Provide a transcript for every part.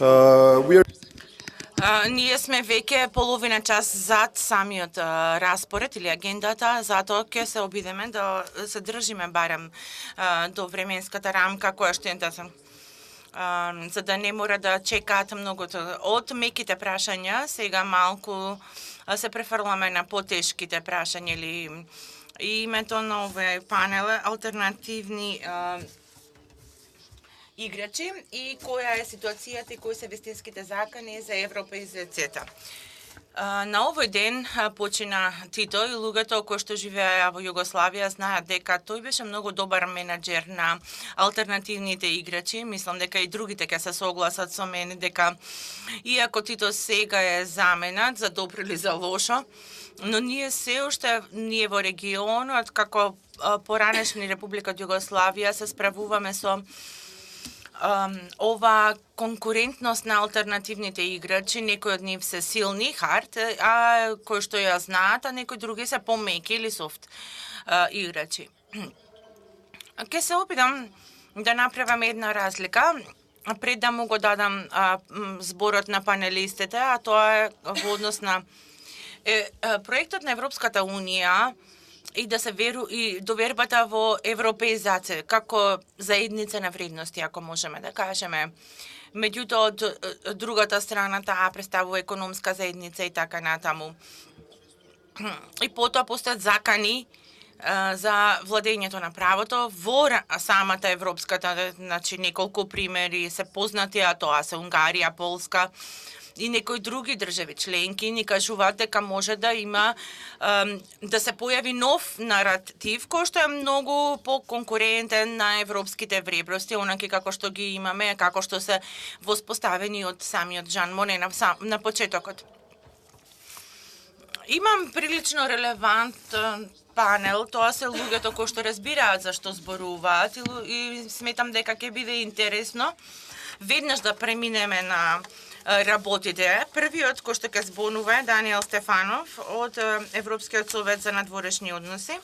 We are Ние сме веќе половина час зад самиот распоред или агендата, затоа ќе се обидеме да се држиме барем до временската рамка која што е за да не мора да чекаат многото. Од меките прашања сега малку се префрламе на потешките прашања или името на овој панел алтернативни играчи и која е ситуацијата и кои се вистинските закани за Европа и за ЦЕТА. На овој ден почина Тито и луѓето кои што живееа во Југославија знаат дека тој беше многу добар менаџер на алтернативните играчи. Мислам дека и другите ќе се согласат со мене дека иако Тито сега е заменат за добро или за лошо, но ние се уште во регионот како поранешни Република Југославија се справуваме со ова конкурентност на алтернативните играчи, некои од нив се силни, хард, а кои што ја знаат, а некои други се помеки или софт играчи. Ке се опитам да направам една разлика, пред да му го дадам зборот на панелистите, а тоа е во однос на проектот на Европската Унија и да се и довербата во европеизација како заедница на вредности, ако можеме да кажеме. Меѓутоа, од другата страна таа представува економска заедница и така натаму. И потоа постојат закани за владењето на правото во самата европската, значи неколку примери се познати, а тоа се Унгарија, Полска, и некои други држави членки ни кажуваат дека може да има да се појави нов наратив кој што е многу поконкурентен на европските вредности, онаки како што ги имаме, како што се воспоставени од самиот Жан Моне на почетокот. Имам прилично релевантен панел, тоа се луѓето кои што разбираат зашто зборуваат и сметам дека ќе биде интересно веднаш да преминеме на работите. Првиот кој што ќе зборува е Даниел Стефанов од Европскиот совет за надворешни односи,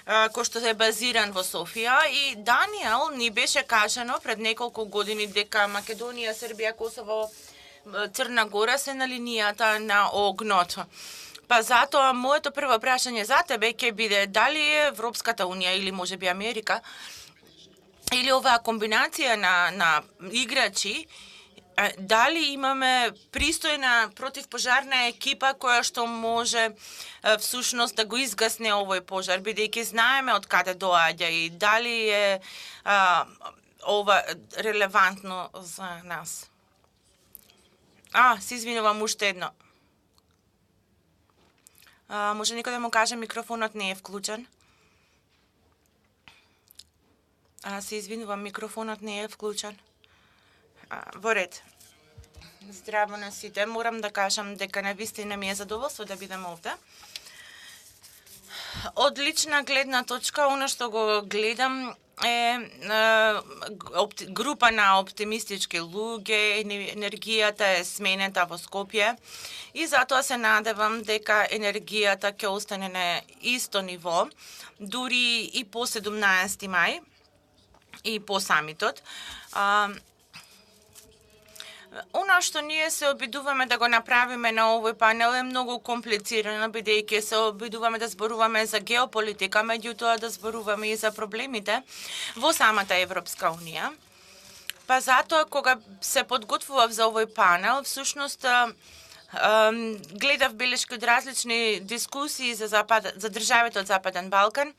кој што е базиран во Софија. И Даниел ни беше кажано пред неколку години дека Македонија, Србија, Косово, Црна Гора се на линијата на огнот. Па затоа моето прво прашање за тебе ќе биде дали Европската Унија или можеби Америка или оваа комбинација на играчи, дали имаме пристојна противпожарна екипа која што може всушност да го изгасне овој пожар, бидејќи знаеме од каде доаѓа и дали е ова релевантно за нас. Се извинувам уште едно. Може некој да му каже микрофонот не е вклучен? Се извинувам, микрофонот не е вклучен. Во ред. Здраво на сите. Морам да кажам дека навистина ми е задоволство да бидам овде. Од лична гледна точка, оно што го гледам е група на оптимистички луѓе, енергијата е сменета во Скопје и затоа се надевам дека енергијата ќе остане на исто ниво, дури и по 17 мај и по самитот. Она што ние се обидуваме да го направиме на овој панел е многу комплицирано, бидејќи се обидуваме да зборуваме за геополитика, меѓутоа да зборуваме и за проблемите во самата Европска Унија. Па затоа, кога се подготвував за овој панел, всушност гледав белешки од различни дискусии за државите од Западен Балкан,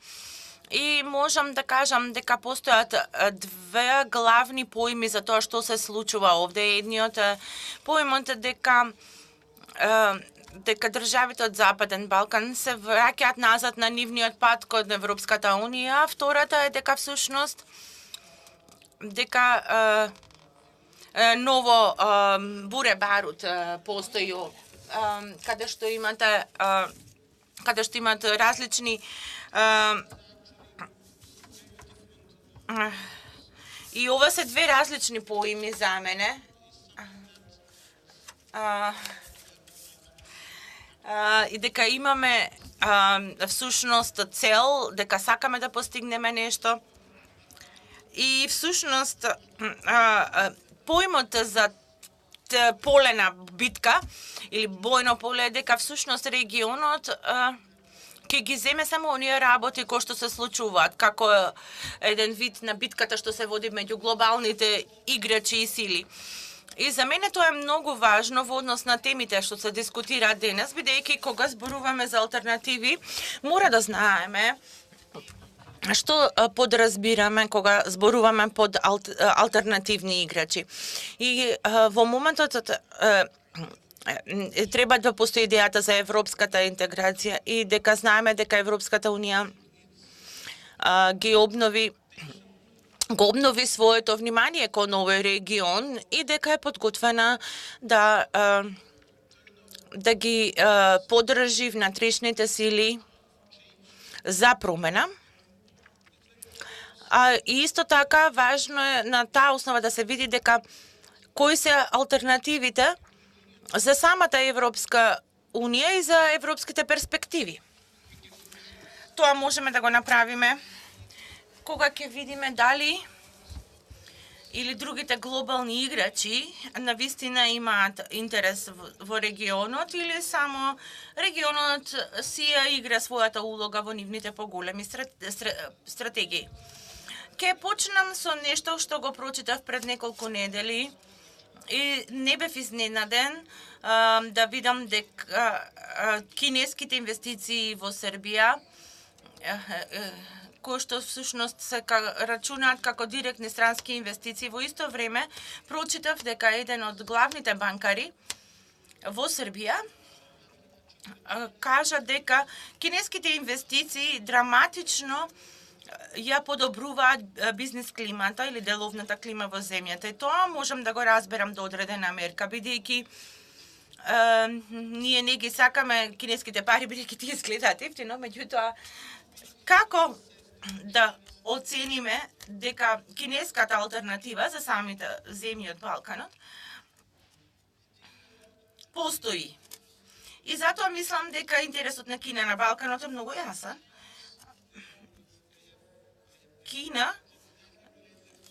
и можам да кажам дека постојат две главни поими за тоа што се случува овде. Едниот поимот дека државите од Западен Балкан се враќаат назад на нивниот пат кон Европската Унија. Втората е дека всушност дека ново буре барут постои каде што имат различни и ова се две различни поими за мене. И дека имаме всушност цел, дека сакаме да постигнеме нешто. И всушност поимот за полена битка или бојно поле, дека всушност регионот ќе ги земе само оние работи кои што се случуваат, како еден вид на битката што се води меѓу глобалните играчи и сили. И за мене тоа е многу важно во однос на темите што се дискутираат денес, бидејќи кога зборуваме за алтернативи, мора да знаеме што подразбираме кога зборуваме под алтернативни играчи. И во моментот треба да постои идејата за европската интеграција и дека знаеме дека Европската унија го обнови своето внимание кон овој регион и дека е подготвена да ги поддржи внатрешните сили за промена. И исто така важно е на таа основа да се види дека кои се алтернативите за самата Европска Унија и за европските перспективи. Тоа можеме да го направиме кога ќе видиме дали или другите глобални играчи навистина имаат интерес во регионот или само регионот си ја игра својата улога во нивните поголеми стратегии. Ке почнам со нешто што го прочитав пред неколку недели и не бев изненаден да видам дека кинеските инвестиции во Србија, кои што всушност се рачунаат како директни странски инвестиции, во исто време прочитав дека еден од главните банкари во Србија кажа дека кинеските инвестиции драматично ја подобруваат бизнес климата или деловната клима во земјата. И тоа можам да го разберам до одредена мерка, бидејќи ние не ги сакаме кинеските пари, бидејќи тие изгледаат ефтино, меѓутоа како да оцениме дека кинеската алтернатива за самите земји од Балканот постои. И затоа мислам дека интересот на Кина на Балканот е многу јасен. Кина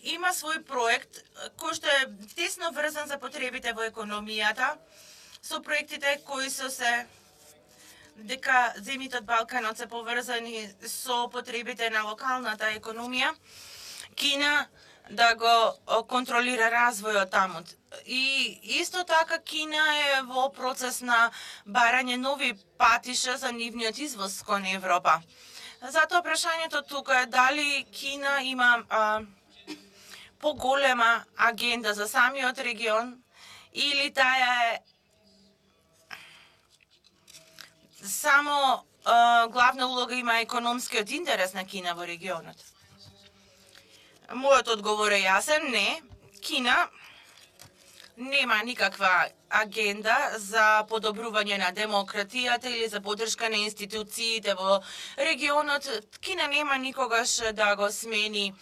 има свој проект кој што е тесно врзан за потребите во економијата, со проектите кои се дека земјите од Балканот се поврзани со потребите на локалната економија, Кина да го контролира развојот таму. И исто така Кина е во процес на барање нови патиша за нивниот извоз кон Европа. Затоа прашањето тука е дали Кина има поголема агенда за самиот регион или таа е само главна улога има економскиот интерес на Кина во регионот. Мојот одговор е јасен, не. Кина нема никаква агенда за подобрување на демократијата или за поддршка на институциите во регионот. Кина нема никогаш да го смени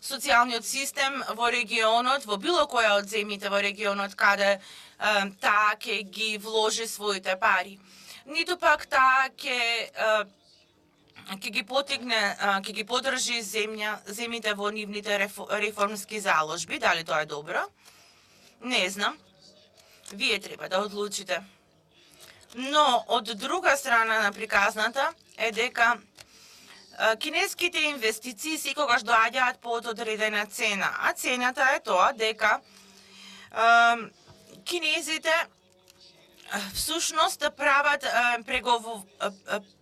социјалниот систем во регионот, во било која од земјите во регионот каде таа ќе ги вложи своите пари. Ниту пак таа ќе ги потигне, ќе ги поддржи земјите во нивните реформски заложби. Дали тоа е добро? Не знам. Вие треба да одлучите. Но од друга страна на приказната е дека кинеските инвестиции секогаш доаѓаат под одредена цена, а цената е тоа дека кинезите всушност прават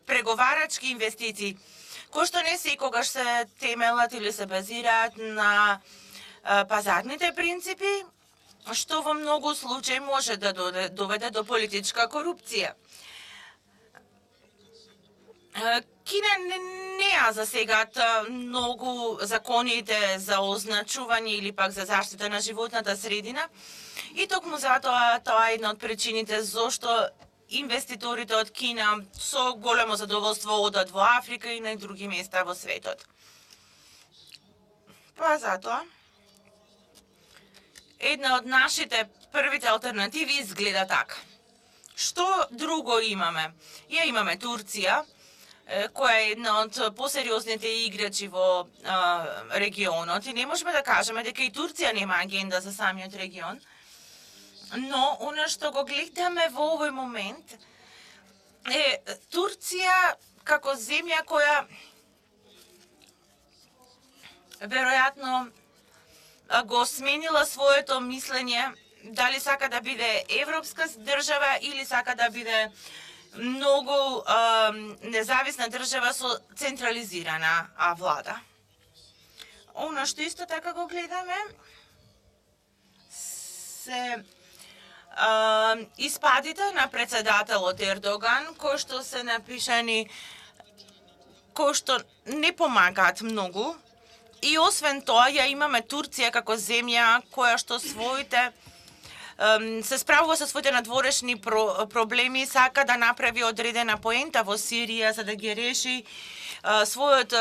преговарачки инвестиции, кои што не секогаш се темелат или се базираат на пазарните принципи, што во многу случаи може да доведе до политичка корупција. Кина не ја засегат многу законите за означување или пак за заштита на животната средина и токму затоа тоа е една од причините зошто инвеститорите од Кина со големо задоволство одат во Африка и на други места во светот. Па затоа една од нашите првите алтернативи изгледа така. Што друго имаме? Ја имаме Турција, која е една од посериозните играчи во регионот и не можеме да кажеме дека и Турција нема агенда за самиот регион. Но оно што го гледаме во овој момент е Турција како земја која веројатно го сменила своето мислење дали сака да биде европска држава или сака да биде многу независна држава со централизирана влада. Оно што исто така го гледаме се испадите на председателот Ердоган, кои што се напишани, кои што не помагаат многу. И освен тоа, ја имаме Турција како земја која што се справува со своите надворешни проблеми, сака да направи одредена поента во Сирија за да ги реши својот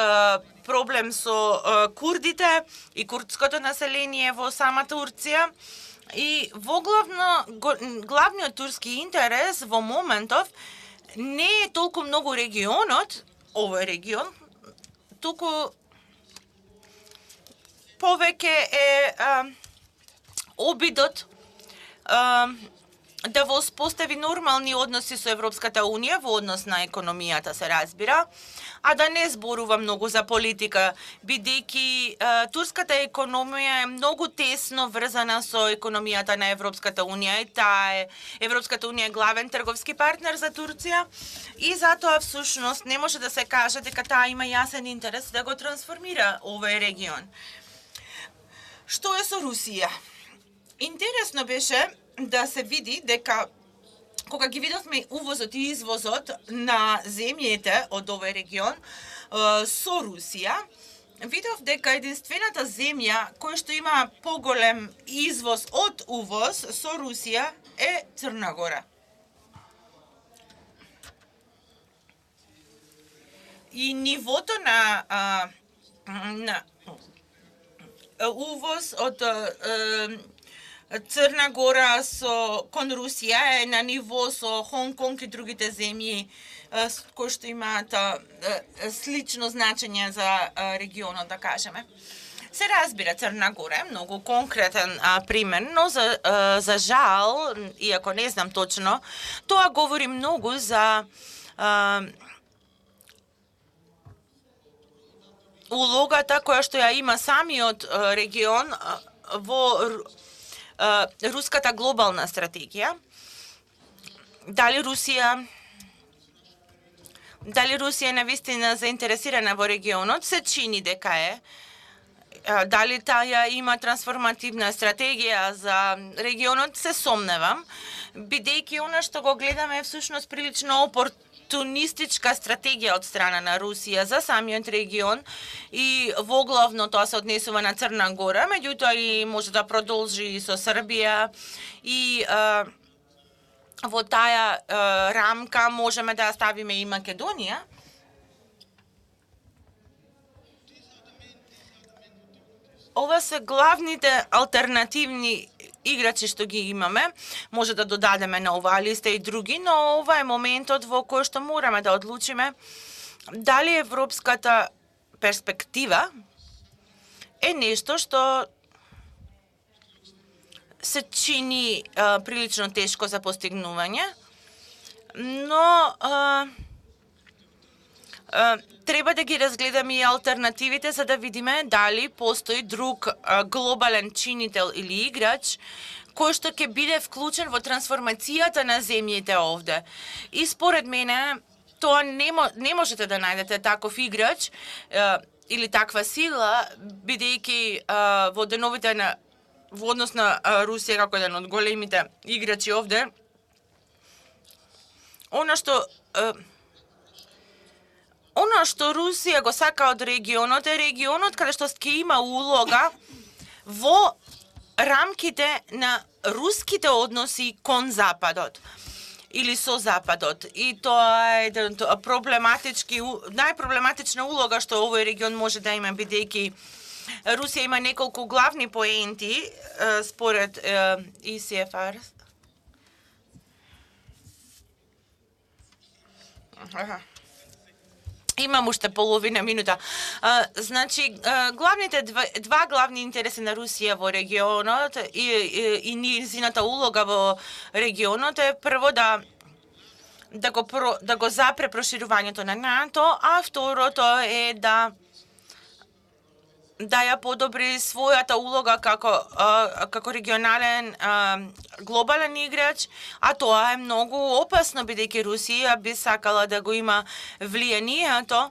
проблем со курдите и курдското население во сама Турција. И во главниот турски интерес во моментов не е толку многу регионот, овој регион, туку повеќе е обидот да воспостави нормални односи со Европската Унија во однос на економијата, се разбира, а да не зборува многу за политика, бидејќи турската економија е многу тесно врзана со економијата на Европската Унија и Европската Унија е главен трговски партнер за Турција и затоа всушност не може да се каже дека таа има јасен интерес да го трансформира овој регион. Што е со Русија? Интересно беше да се види дека кога ги видовме увозот и извозот на земјите од овој регион со Русија, видов дека единствената земја која што има поголем извоз од увоз со Русија е Црна Гора. И нивото на увоз од Црна Гора кон Русија е на ниво со Хонг Конг и другите земји кои што имаат слично значење за регионот, да кажеме. Се разбира, Црна Гора е многу конкретен пример, но за жал, иако не знам точно, тоа говори многу за улогата која што ја има самиот регион во руската глобална стратегија. Дали Русија е навистина заинтересирана во регионот, се чини дека е. Дали таа има трансформативна стратегија за регионот, се сомневам, бидејќи она што го гледаме е всушност прилично опортунистичка стратегија од страна на Русија за самиот регион и воглавно тоа се однесува на Црна Гора, меѓутоа и може да продолжи и со Србија и во таа рамка можеме да ставиме и Македонија. Ова се главните алтернативни играчи што ги имаме. Може да додадеме на оваа листа и други, но ова е моментот во кој што мораме да одлучиме дали европската перспектива е нешто што се чини прилично тешко за постигнување, но треба да ги разгледаме и алтернативите за да видиме дали постои друг глобален чинител или играч кој што ќе биде вклучен во трансформацијата на земјите овде. И според мене тоа не можете да најдете таков играч или таква сила, бидејќи во деновите во однос на Русија како еден од големите играчи овде, Она што Русија го сака од регионот е регионот каде што ќе има улога во рамките на руските односи кон Западот или со Западот. И тоа е најпроблематична улога што овој регион може да има, бидејќи Русија има неколку главни поенти според ИСФР. Имам уште половина минута. Значи, два главни интереси на Русија во регионот и низината улога во регионот е прво да го запре проширувањето на НАТО, а второто е да ја подобри својата улога како регионален глобален играч, а тоа е многу опасно бидејќи Русија би сакала да го има влијанието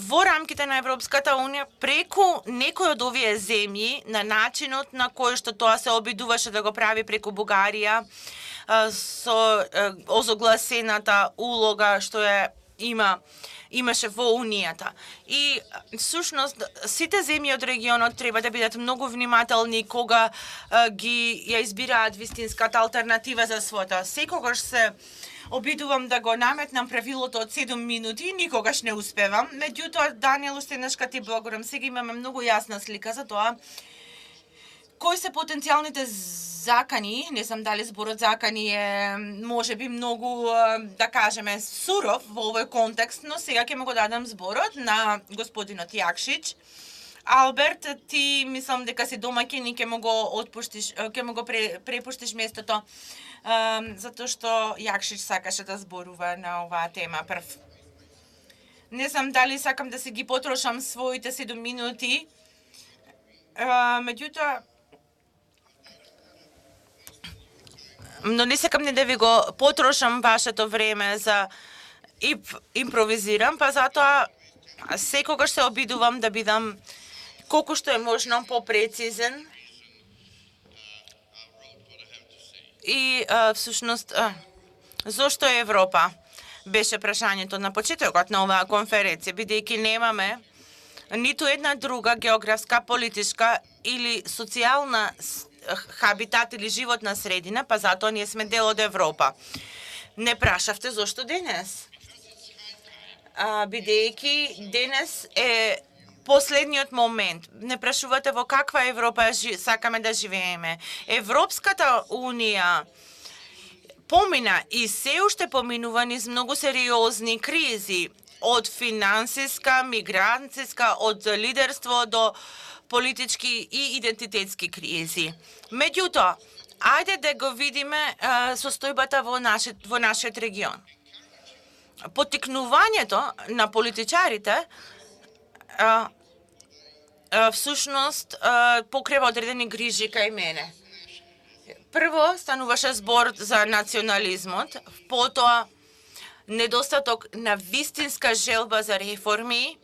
во рамките на Европската унија преку некој од овие земји на начинот на кој што тоа се обидуваше да го прави преку Бугарија со озогласената улога што имаше во Унијата. И всушност сите земји од регионот треба да бидат многу внимателни кога ја избираат вистинската алтернатива за својата. Секогаш се обидувам да го наметнам правилото од 7 минути, никогаш не успевам. Меѓутоа, Даниел, уште еднашка ти благодарам. Сега имаме многу јасна слика за тоа кои се потенцијалните закани, не знам дали зборот закани е можеби многу, да кажеме, суров во овој контекст, но сега ќе му го дадам зборот на господинот Јакшич. Алберт, ти мислам дека си домаќин и ќе му го препуштиш местото, затоа што Јакшич сакаше да зборува на оваа тема прв. Не знам дали сакам да се ги потрошам своите 7 минути, меѓутоа но не сакам не да ви го потрошам вашето време за импровизирам, па затоа секогаш се обидувам да бидам колку што е можно попрецизен. И всушност зошто Европа беше прашањето на почетокот на оваа конференција, бидејќи немаме ниту една друга географска, политичка или социјална хабитат или животна средина, па затоа ние сме дел од Европа. Не прашавте зошто денес? Бидејќи денес е последниот момент. Не прашувате во каква Европа сакаме да живееме. Европската Унија помина и се уште поминува низ многу сериозни кризи, од финансиска, мигрантска, од лидерство до политички и идентитетски кризи. Меѓутоа, ајде да го видиме состојбата во нашиот регион. Поттикнувањето на политичарите всушност покрива одредени грижи кај мене. Прво стануваше збор за национализмот, потоа недостаток на вистинска желба за реформи,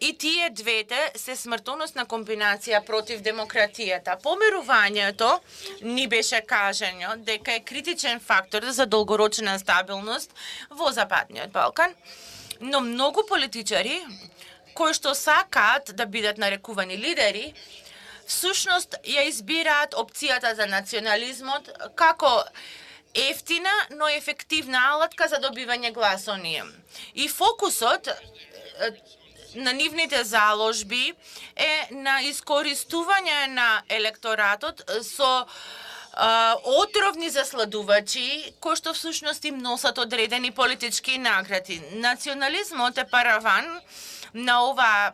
и тие двете се смртоносна комбинација против демократијата. Помирувањето ни беше кажано дека е критичен фактор за долгорочна стабилност во Западниот Балкан, но многу политичари кои што сакаат да бидат нарекувани лидери, всушност ја избираат опцијата за национализмот како ефтина, но ефективна алатка за добивање гласови. И фокусот на нивните заложби е на искористување на електоратот со отровни засладувачи кои што всушност им носат одредени политички награди. Национализмот е параван на оваа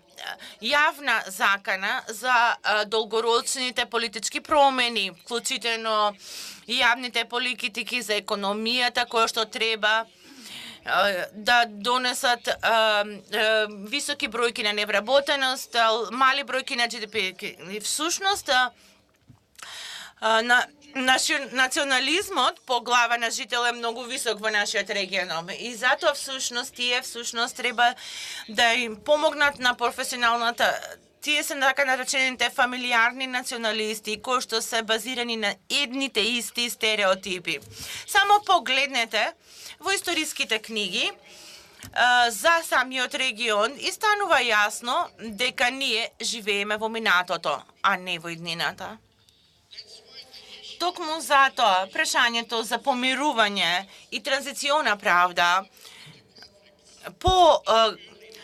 јавна закана за долгорочните политички промени, вклучително јавните политики за економијата кои што треба да донесат високи бројки на невработеност, мали бројки на ГДП. Всушност, национализмот по глава на жител е многу висок во нашиот регион. И затоа тие треба да им помогнат на професионалната. Тие се така наречените фамилиарни националисти кои што се базирани на едните исти стереотипи. Само погледнете во историските книги за самиот регион и станува јасно дека ние живееме во минатото, а не во иднината. Токму затоа прашањето за помирување и транзициона правда по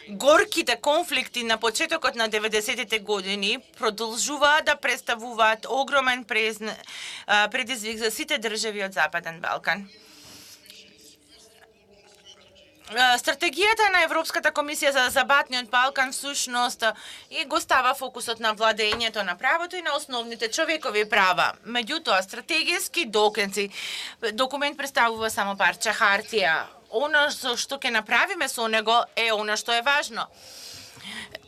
горките конфликти на почетокот на 90-тите години продолжуваат да представуваат огромен предизвик за сите држави од Западен Балкан. Стратегијата на Европската комисија за Западниот Балкан всушност и го става фокусот на владењето на правото и на основните човекови права. Меѓутоа, стратегиски документ представува само парче хартија. Она што ќе направиме со него е она што е важно.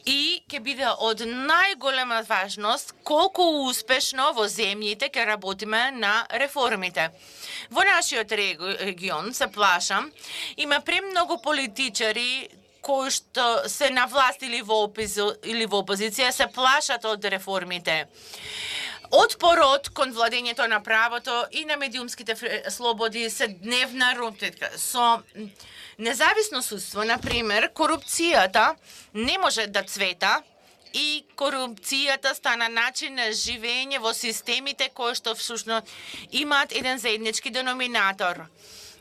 И ќе биде од најголема важност колку успешно во земјите ќе работиме на реформите. Во нашиот регион, се плашам, има премногу политичари кои што се на власт или во опозиција се плашат од реформите. Отпорот кон владењето на правото и на медиумските слободи се дневна рутина. Со независно судство, например, корупцијата не може да цвета и корупцијата стана начин на живење во системите кои што всушност имаат еден заеднички деноминатор.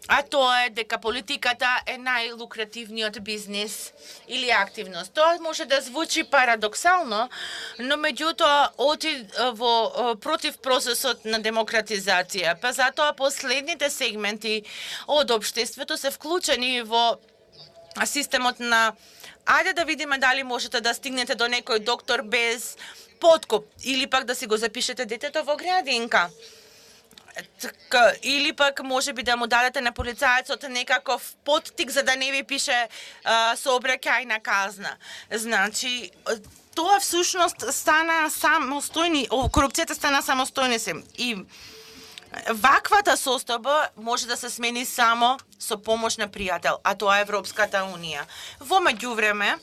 А тоа е дека политиката е најлукративниот бизнис или активност. Тоа може да звучи парадоксално, но меѓутоа оти против процесот на демократизација. Па затоа последните сегменти од општеството се вклучени во системот на ајде да видиме дали можете да стигнете до некој доктор без подкуп или пак да си го запишете детето во градинка. Или пак може би да му дадете на полицајецот некаков поттик за да не ви пише сообраќајна казна. Значи, тоа всушност стана самостојни, корупцијата стана самостојни. И ваквата состојба може да се смени само со помош на пријател, а тоа е Европската Унија. Во меѓувреме,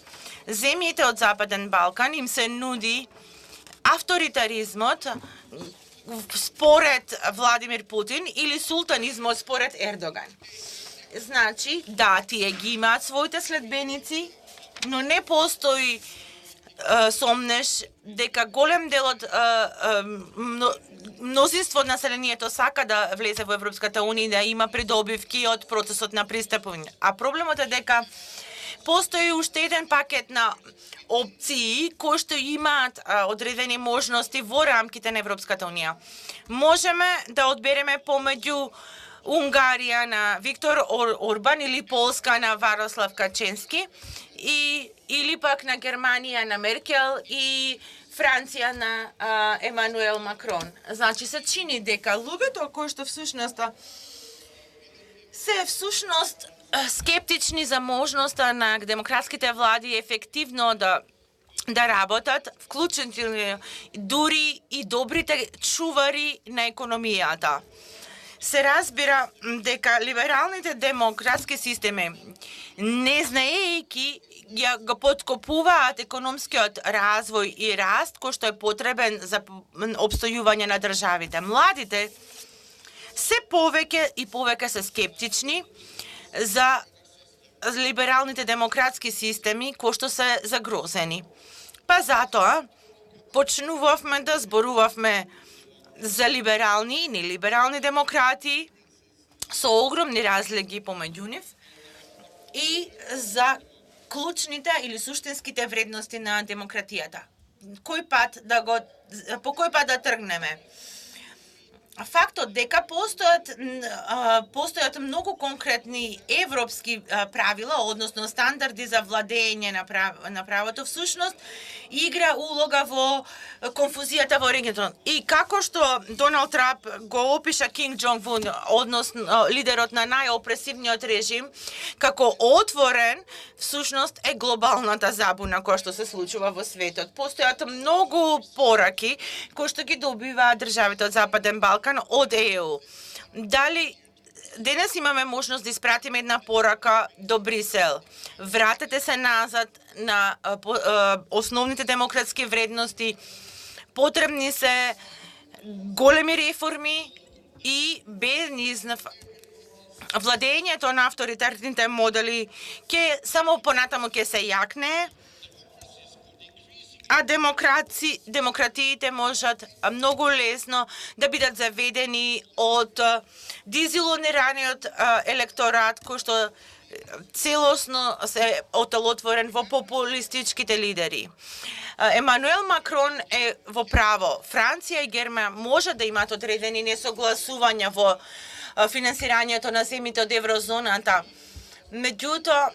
земјите од Западен Балкан им се нуди авторитаризмот според Владимир Путин или султанизмот според Ердоган. Значи, да, тие ги имаат своите следбеници, но не постои сомнеш дека голем дел од мнозинство од населението сака да влезе во Европската Унија и да има придобивки од процесот на пристапување. А проблемот е дека постои уште еден пакет на опции кои што имаат одредени можности во рамките на Европската Унија. Можеме да одбереме помеѓу Унгарија на Виктор Орбан или Полска на Варослав Каченски или пак на Германија на Меркел и Франција на Емануел Макрон. Значи се чини дека луѓето кои што всушност скептични за можноста на демократските влади ефективно да работат, вклучително дури и добрите чувари на економијата. Се разбира дека либералните демократски системи, не знаејќи, го подкопуваат економскиот развој и раст кој што е потребен за обстојување на државите. Младите се повеќе и повеќе се скептични за либералните демократски системи кои што се загрозени. Па затоа почнувавме да зборувавме за либерални и нелиберални демократи со огромни разлики помеѓу нив и за клучните или суштинските вредности на демократијата. По кој пат да тргнеме? Фактот дека постојат многу конкретни европски правила, односно стандарди за владење на правото, всушност игра улога во конфузијата во регионот. И како што Доналд Трамп го опиша Ким Џонг Ун, односно лидерот на најопресивниот режим, како отворен, всушност е глобалната забуна која што се случува во светот. Постојат многу пораки кои што ги добиваат државите од Западен Балкан од ЕУ. Дали денес имаме можност да испратиме една порака до Брисел? Вратете се назад на основните демократски вредности. Потребни се големи реформи и без низнав владењето на авторитарните модели ќе само понатаму ќе се јакне, а демократиите можат многу лесно да бидат заведени од дизилонираниот електорат кој што целосно се отелотворен во популистичките лидери. Емануел Макрон е во право. Франција и Германија можат да имаат одредени несогласувања во финансирањето на земјите од еврозоната. Меѓутоа,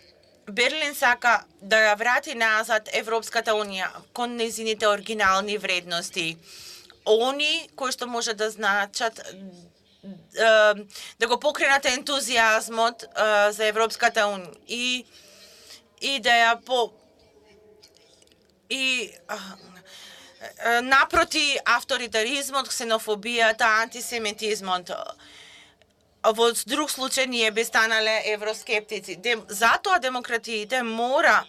Берлин сака да ја врати назад Европската унија кон незините оригинални вредности. Они кои што може да значат да го покренат ентузијазмот за Европската унија и да ја напроти авторитаризмот, ксенофобијата, антисемитизмот. Во друг случај ние би станале евроскептици. Затоа демократиите мора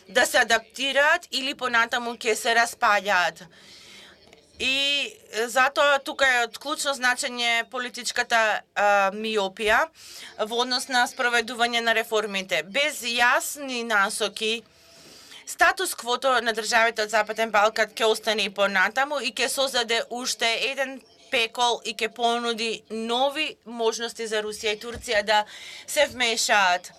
да се адаптираат или понатаму ќе се распаѓаат. И затоа тука е од клучно значење политичката миопија во однос на спроведување на реформите. Без јасни насоки, статус квото на државите од Западен Балкан ќе остане и понатаму и ќе создаде уште еден пекол и ќе понуди нови можности за Русија и Турција да се вмешаат.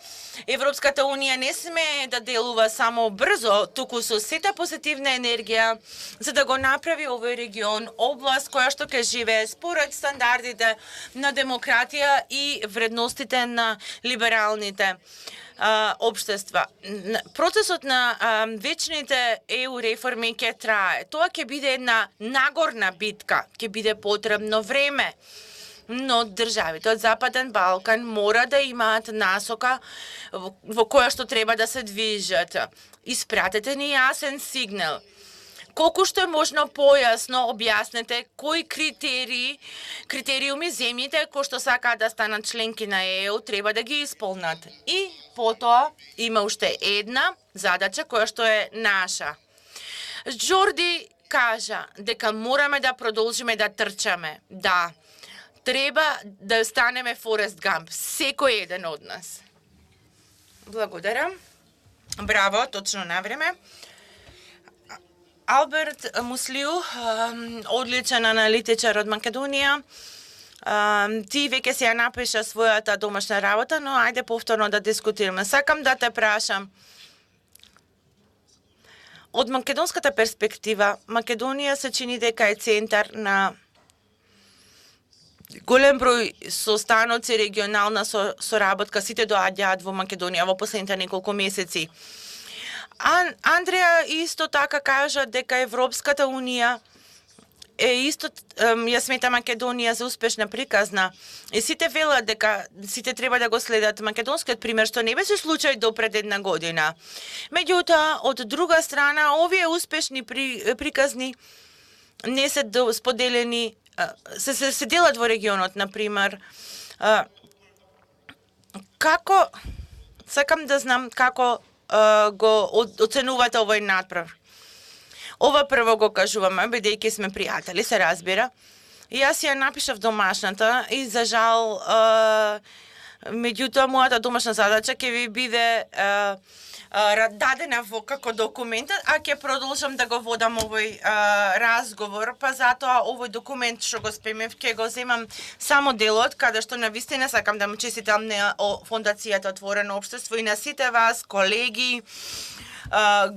Европската унија не смее да делува само брзо, туку со сета позитивна енергија, за да го направи овој регион област која што ќе живее според стандардите на демократија и вредностите на либералните општества. Процесот на вечните ЕУ реформи ќе трае. Тоа ќе биде една нагорна битка, ќе биде потребно време. Но државите од Западен Балкан мора да имаат насока во која што треба да се движат. Испратете ни јасен сигнал. Колку што е можно појасно објаснете кои критериуми земјите кои што сакаат да станат членки на ЕУ треба да ги исполнат. И потоа има уште една задача која што е наша. Джорди кажа дека мораме да продолжиме да трчаме. Да, треба да станеме Форест Гамп, секој еден од нас. Благодарам. Браво, точно на време. Алберт Муслиу, одличен аналитичар од Македонија. Ти веќе си ја напиша својата домашна работа, но ајде повторно да дискутираме. Сакам да те прашам, од македонската перспектива, Македонија се чини дека е центар на голем број состаноци, регионална соработка, сите доаѓаат во Македонија во последните неколку месеци. Андреја исто така кажа дека Европската унија е исто, ја смета Македонија за успешна приказна. И сите велат дека сите треба да го следат македонскиот пример, што не беше случај до пред една година. Меѓутоа, од друга страна, овие успешни приказни не се споделени, се делат во регионот, например. Како, сакам да знам како го оценувате овој надправ. Ова прво го кажуваме, бидејќи сме пријатели, се разбира. И јас ја напишав домашната и за жал, меѓутоа мојата домашна задача ќе ви биде дадена во како документ, а ќе продолжам да го водам овој разговор, па затоа овој документ што го спремев ќе го земам само делот, каде што навистина сакам да му честитам на Фондацијата Отворено општество и на сите вас, колеги,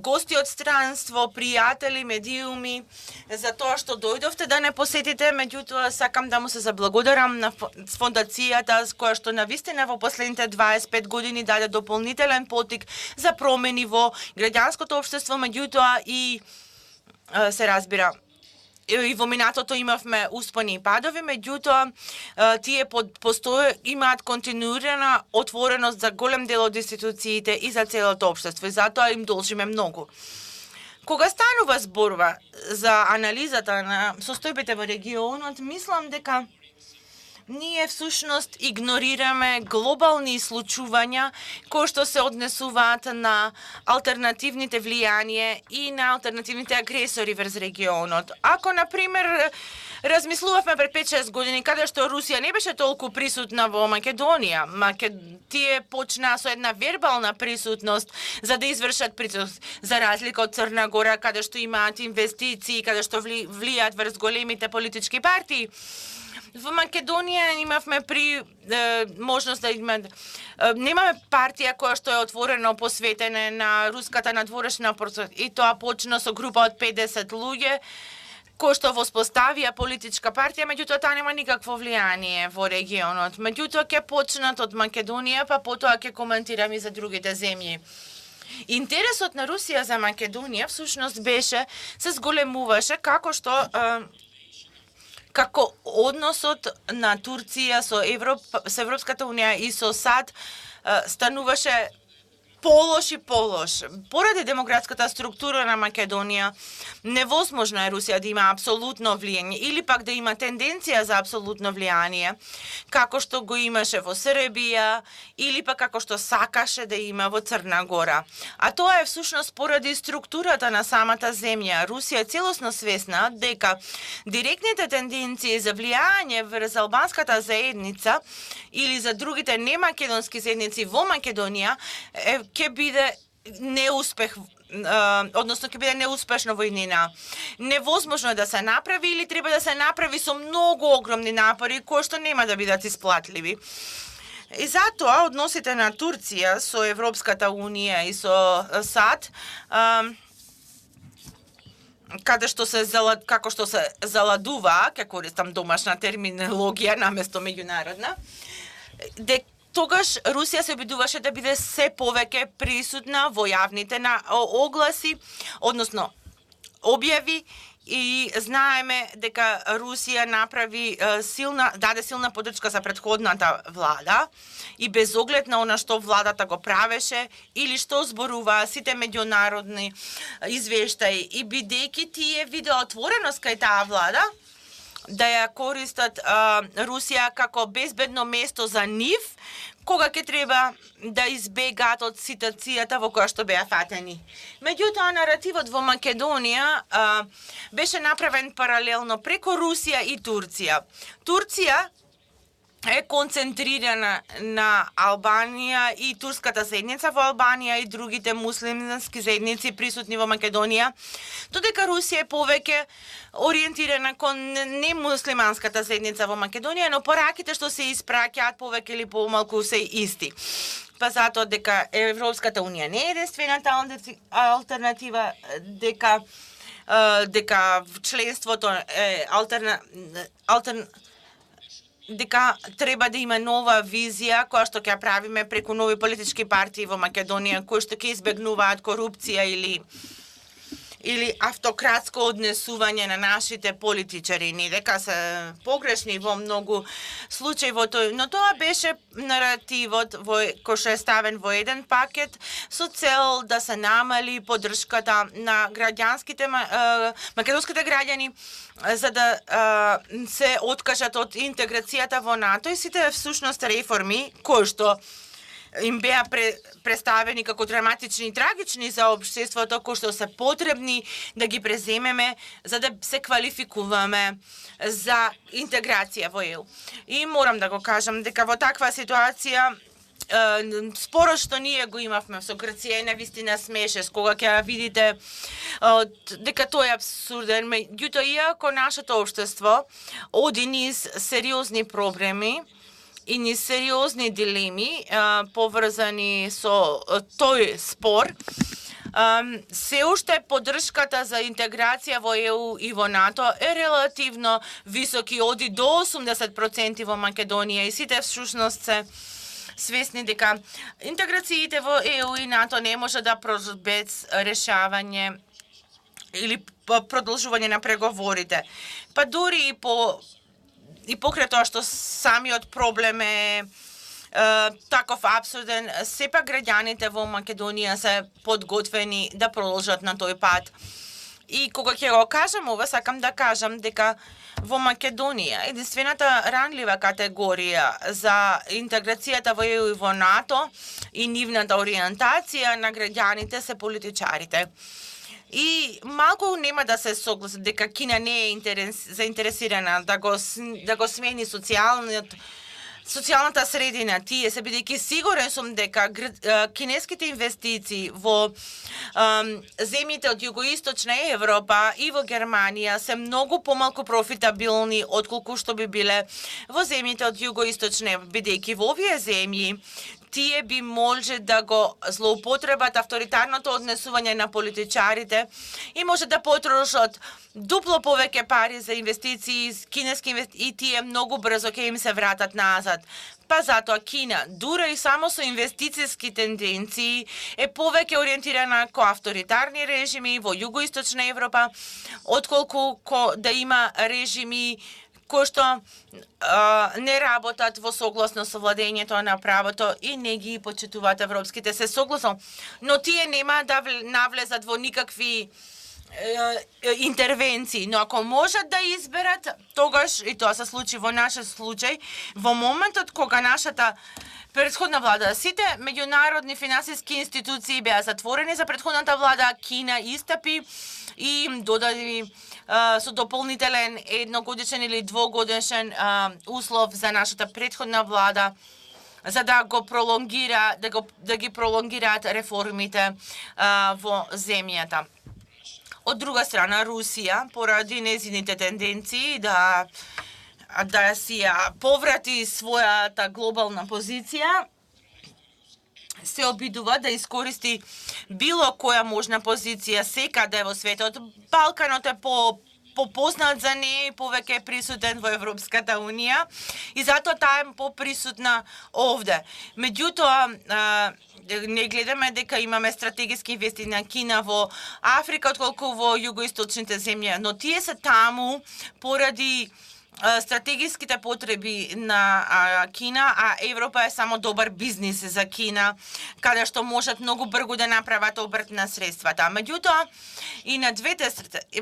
гости од странство, пријатели, медиуми, за тоа што дојдовте да не посетите, меѓутоа сакам да му се заблагодарам на фондацијата која што навистина во последните 25 години даде дополнителен поттик за промени во граѓанското општество, меѓутоа и се разбира и во минатото имавме успони и падови, меѓутоа тие имаат континуирана отвореност за голем дел од институциите и за целото општество и затоа им должиме многу. Кога станува зборува за анализата на состојбите во регионот, мислам дека ние всушност игнорираме глобални случувања кои што се однесуваат на алтернативните влијание и на алтернативните агресори врз регионот. Ако, например, размислувавме пред 5-6 години каде што Русија не беше толку присутна во Македонија, тие почнаа со една вербална присутност за да извршат притиск, за разлика од Црна Гора, каде што имаат инвестиции, каде што влијаат врз големите политички партии. Во Македонија имавме можност да немаме партија која што е отворено посветена на руската надворешна и тоа почна со група од 50 луѓе кој што воспоставија политичка партија, меѓутоа таа нема никакво влијание во регионот. Меѓутоа ќе почнат од Македонија, па потоа ќе коментирам и за другите земји. Интересот на Русија за Македонија всушност беше, се зголемуваше како што како односот на Турција со Европската унија и со САД стануваше полош и полош. Поради демографската структура на Македонија, невозможно е Русија да има апсолутно влијание или пак да има тенденција за апсолутно влијание, како што го имаше во Србија или пак како што сакаше да има во Црна Гора. А тоа е всушност поради структурата на самата земја. Русија е целосно свесна дека директните тенденции за влијание врз албанската заедница или за другите немакедонски заедници во Македонија ќе биде неуспех, односно ќе биде неуспешно војнина. Невозможно е да се направи или треба да се направи со многу огромни напори кои што нема да бидат исплатливи. И затоа односите на Турција со Европската унија и со САД како што се заладува, ќе користам домашна терминологија наместо меѓународна, тогаш Русија се обидуваше да биде се повеќе присутна во јавните огласи, односно објави, и знаеме дека Русија даде силна поддршка за претходната влада и без оглед на она што владата го правеше или што зборуваа сите меѓународни извештаи, и бидејќи тие видеа отвореност кај таа влада да ја користат Русија како безбедно место за нив, кога ќе треба да избегаат од ситуацијата во која што беа фатени. Меѓутоа, наративот во Македонија беше направен паралелно преку Русија и Турција. Турција е концентрирана на Албанија и турската заедница во Албанија и другите муслимански заедници присутни во Македонија, додека Русија е повеќе ориентирана кон немуслиманската заедница во Македонија, но пораките што се испраќаат повеќе или помалку се исти. Па затоа дека Европската унија не е единствената алтернатива, дека членството е дека треба да има нова визија која што ќе правиме преку нови политички партии во Македонија, кои што ќе избегнуваат корупција или автократско однесување на нашите политичари, не дека се погрешни во многу случаи во тој, но тоа беше наративот кој што е ставен во еден пакет со цел да се намали поддршката на македонските граѓани за да се откажат од интеграцијата во НАТО и сите всушност реформи кои што им беа представени како драматични и трагични за општеството, кои што се потребни да ги преземеме за да се квалификуваме за интеграција во ЕУ. И морам да го кажам дека во таква ситуација спорот што ние го имавме со Грција е навистина смешес, кога ќе видите дека тој е абсурден. Меѓутоа, иако нашето општество оди низ сериозни проблеми и низ сериозни дилеми поврзани со тој спор, се уште поддршката за интеграција во ЕУ и во НАТО е релативно високи, оди до 80% во Македонија, и сите всушност се свесни дека интеграциите во ЕУ и НАТО не може да продолжат без решавање или продолжување на преговорите. Па дури и покрај тоа што самиот проблем е таков абсурден, сепак граѓаните во Македонија се подготвени да продолжат на тој пат. И кога ќе го кажам ова, сакам да кажам дека во Македонија единствената ранлива категорија за интеграцијата во ЕУ и во НАТО и нивната ориентација на граѓаните се политичарите. И малку нема да се согласат дека Кина не е заинтересирана да го смени социјалната средина, тие се бидејќи сигурен сум дека кинеските инвестиции во земјите од југоисточна Европа и во Германија се многу помалку профитабилни отколку што би биле во земјите од југоисточна Европа, бидејќи во овие земји тие би може да го злоупотребат авторитарното однесување на политичарите и може да потрошат дупло повеќе пари за инвестиции, кинески инвестиции, и тие многу брзо ќе им се вратат назад. Па затоа Кина, дура и само со инвестицијски тенденции, е повеќе ориентирана ко авторитарни режими во југоисточна Европа, отколку да има режими кои што не работат во согласно со владењето на правото и не ги почитуваат европските се согласно. Но тие нема да навлезат во никакви интервенции, но ако можат да изберат, тогаш, и тоа се случи во нашиот случај, во моментот кога нашата претходна влада, сите меѓународни финансиски институции беа затворени за претходната влада, Кина истапи и им додади со дополнителен едногодишен или двогодишен услов за нашата претходна влада, за да го пролонгира, да ги пролонгираат реформите во земјата. Од друга страна, Русија, поради незините тенденции да си ја поврати својата глобална позиција, се обидува да искористи било која можна позиција секаде во светот. Балканот е попознат за неја и повеќе е присутен во Европската Унија и затоа таа е поприсутна овде. Меѓутоа, не гледаме дека имаме стратегиски инвестиции на Кина во Африка, отколку во југоисточните земји, но тие се таму поради стратегиските потреби на Кина, а Европа е само добар бизнис за Кина, каде што можат многу брзо да направат обрт на средствата. Меѓутоа, и на двете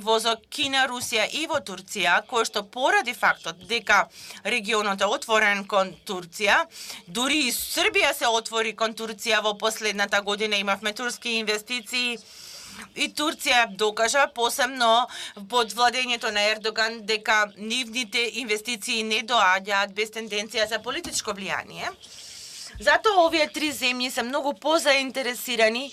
во Кина, Русија и во Турција, кој што поради фактот дека регионот е отворен кон Турција, дури и Србија се отвори кон Турција во последната година, имавме турски инвестиции, и Турција докажа посебно под владењето на Ердоган дека нивните инвестиции не доаѓаат без тенденција за политичко влијание. Затоа овие три земји се многу позаинтересирани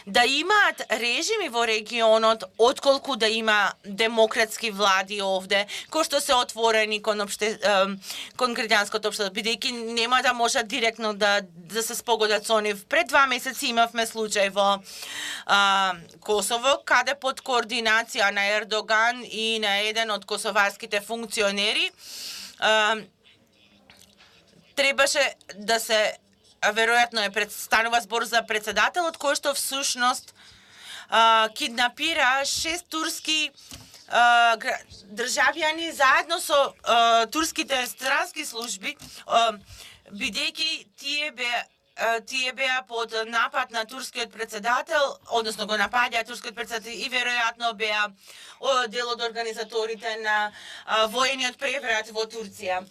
да имаат режими во регионот, отколку да има демократски влади овде, кои што се отворени кон граѓанското општество, бидејќи нема да можат директно да се спогодат со нив. Пред 2 месеци имавме случај во Косово, каде под координација на Ердоган и на еден од косоварските функционери требаше да се, веројатно станува збор за председателот, кој што всушност киднапира 6 турски државјани заедно со турските странски служби, бидејќи тие беа под напад на турскиот председател, односно го напаѓа турскиот председател и веројатно беа дел од организаторите на воениот преврат во Турција.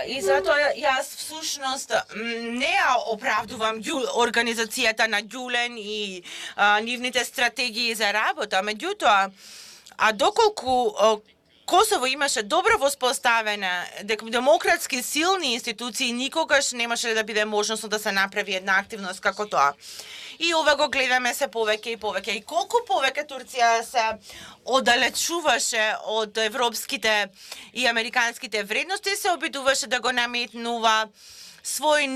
И затоа јас всушност не ја оправдувам организацијата на Ѓулен и нивните стратегии за работа, меѓутоа, доколку Косово имаше добро воспоставена демократски силни институции, никогаш немаше да биде можност да се направи една активност како тоа. И ова го гледаме се повеќе и повеќе. И колку повеќе Турција се оддалечуваше од европските и американските вредности, се обидуваше да го наметнува свој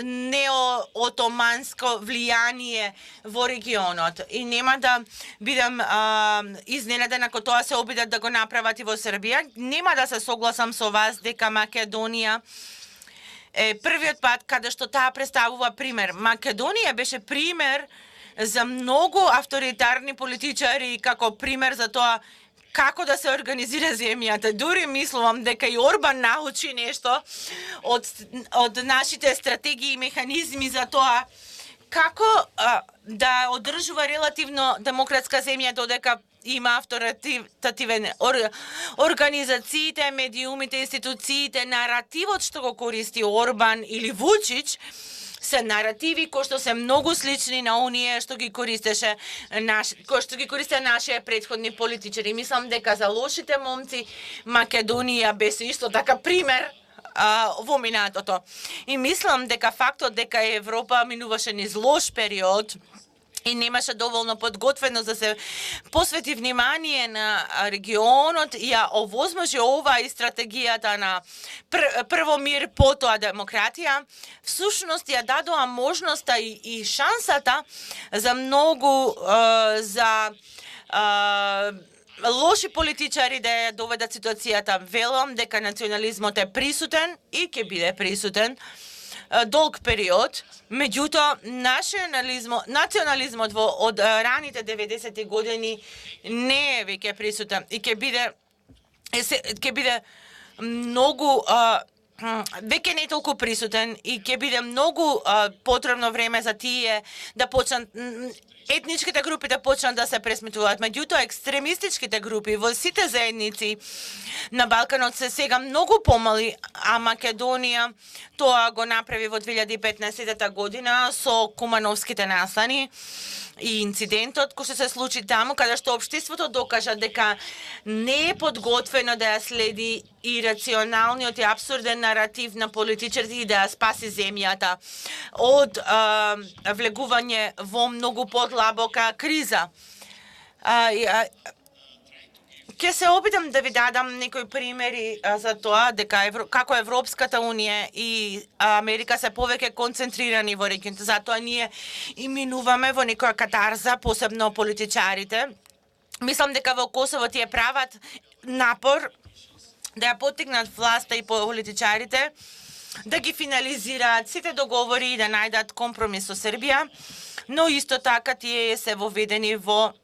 нео-отоманско влијание во регионот. И нема да бидам изненадена ако тоа се обидат да го направат и во Србија. Нема да се согласам со вас дека Македонија е првиот пат каде што таа представува пример. Македонија беше пример за многу авторитарни политичари како пример за тоа како да се организира земјата. Дури мислувам дека и Орбан научи нешто од нашите стратегии и механизми за тоа како да одржува релативно демократска земја додека има авторитативен организациите, медиумите, институциите, наративот што го користи Орбан или Вучич се наративи кои што се многу слични на оние што ги користеше нашите претходни политичари. Мислам дека за лошите момци Македонија беше исто така пример во минатото. И мислам дека фактот дека Европа минуваше низ лош период и немаше доволно подготвено да се посвети внимание на регионот, ја овозможи ова и стратегијата на прво мир, потоа демократија, всушност ја дадоа можноста и шансата за многу за лоши политичари да ја доведат ситуацијата. Велам дека национализмот е присутен и ќе биде присутен долг период, меѓутоа национализмот од раните 90-ти години не е веќе присутен и ќе биде многу веќе не е толку присутен и ќе биде многу потребно време за тие да почнат етничките групи да почнат да се пресметуваат. Меѓутоа, екстремистичките групи во сите заедници на Балканот се сега многу помали, а Македонија тоа го направи во 2015 година со Кумановските настани и инцидентот кој што се случи таму, каде што општеството докажа дека не е подготвено да ја следи и рационалниот и абсурден наратив на политичарите и да ја спаси земјата од влегување во многу подлабока криза. Ќе се опитам да ви дадам некои примери за тоа дека како Европската Унија и Америка се повеќе концентрирани во регионот. Затоа ние иминуваме во некоја катарза, посебно политичарите. Мислам дека во Косово тие прават напор да ја поттикнат власта и политичарите да ги финализираат сите договори и да најдат компромис со Србија, но исто така тие се воведени во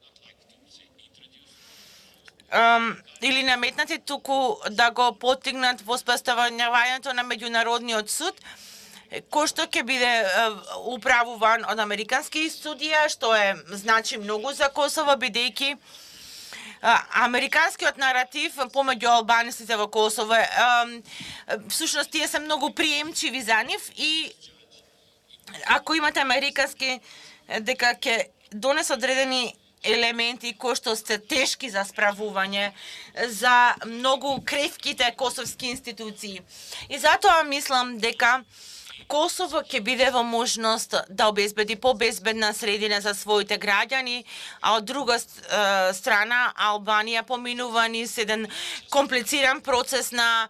или наметнати туку да го поттикнат во споставувањето на меѓународниот суд, кој што ќе биде управуван од американски судија, што значи многу за Косово, бидејќи американскиот наратив помеѓу албанците во Косово, всушност тие се многу приемчиви за нив и ако имате американски дека ќе донесе одредени елементи кои што се тешки за справување за многу кревките косовски институции. И затоа мислам дека Косово ќе биде во можност да обезбеди побезбедна средина за своите граѓани, а од друга страна Албанија поминува низ еден комплициран процес на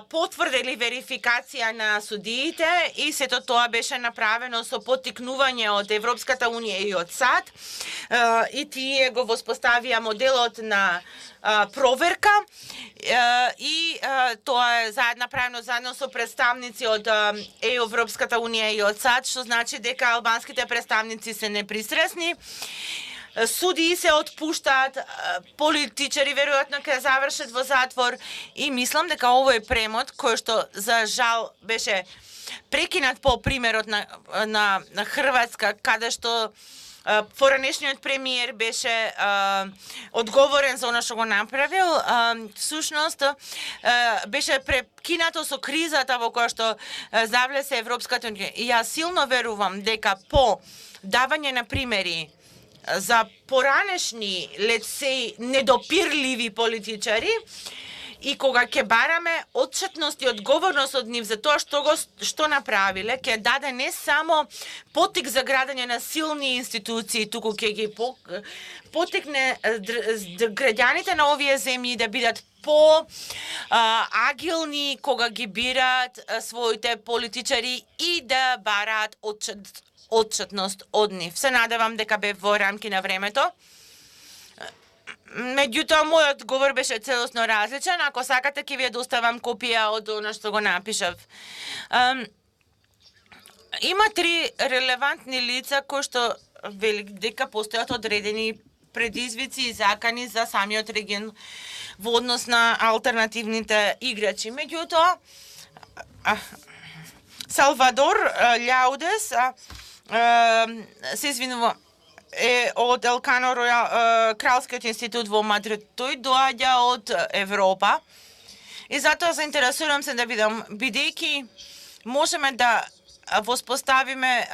потврда или верификација на судиите и сето тоа беше направено со поттикнување од Европската Унија и од САД и тие го воспоставија моделот на проверка и тоа е направено заедно со представници од Европската Унија и од САД, што значи дека албанските представници се непристрасни, судии се отпуштаат, политичари веројатно ќе завршат во затвор и мислам дека овој премод кој што за жал беше прекинат по примерот на Хрватска, каде што поранешниот премиер беше одговорен за она што го направил, всушност беше прекинато со кризата во која што завлесе Европската Унија. И јас силно верувам дека по давање на примери за поранешни, летсеј, недопирливи политичари, и кога ќе бараме отчетност и одговорност од нив за тоа што направиле, ќе даде не само поттик за градење на силни институции, туку ќе ги поттикне граѓаните на овие земји да бидат агилни кога ги бираат своите политичари и да бараат отчетност од нив. Се надевам дека бев во рамки на времето. Меѓутоа, мојот говор беше целосно различен. Ако сакате, ќе ви ја доставам копија од она што го напишав. Има 3 релевантни лица кои што вели дека постојат одредени предизвици и закани за самиот регион во однос на алтернативните играчи. Меѓутоа, Салвадор Љаудес се извинува од Елкано Кралскиот институт во Мадрид. Тој доаѓа од Европа и затоа заинтересувам се да видам, бидејќи можеме да воспоставиме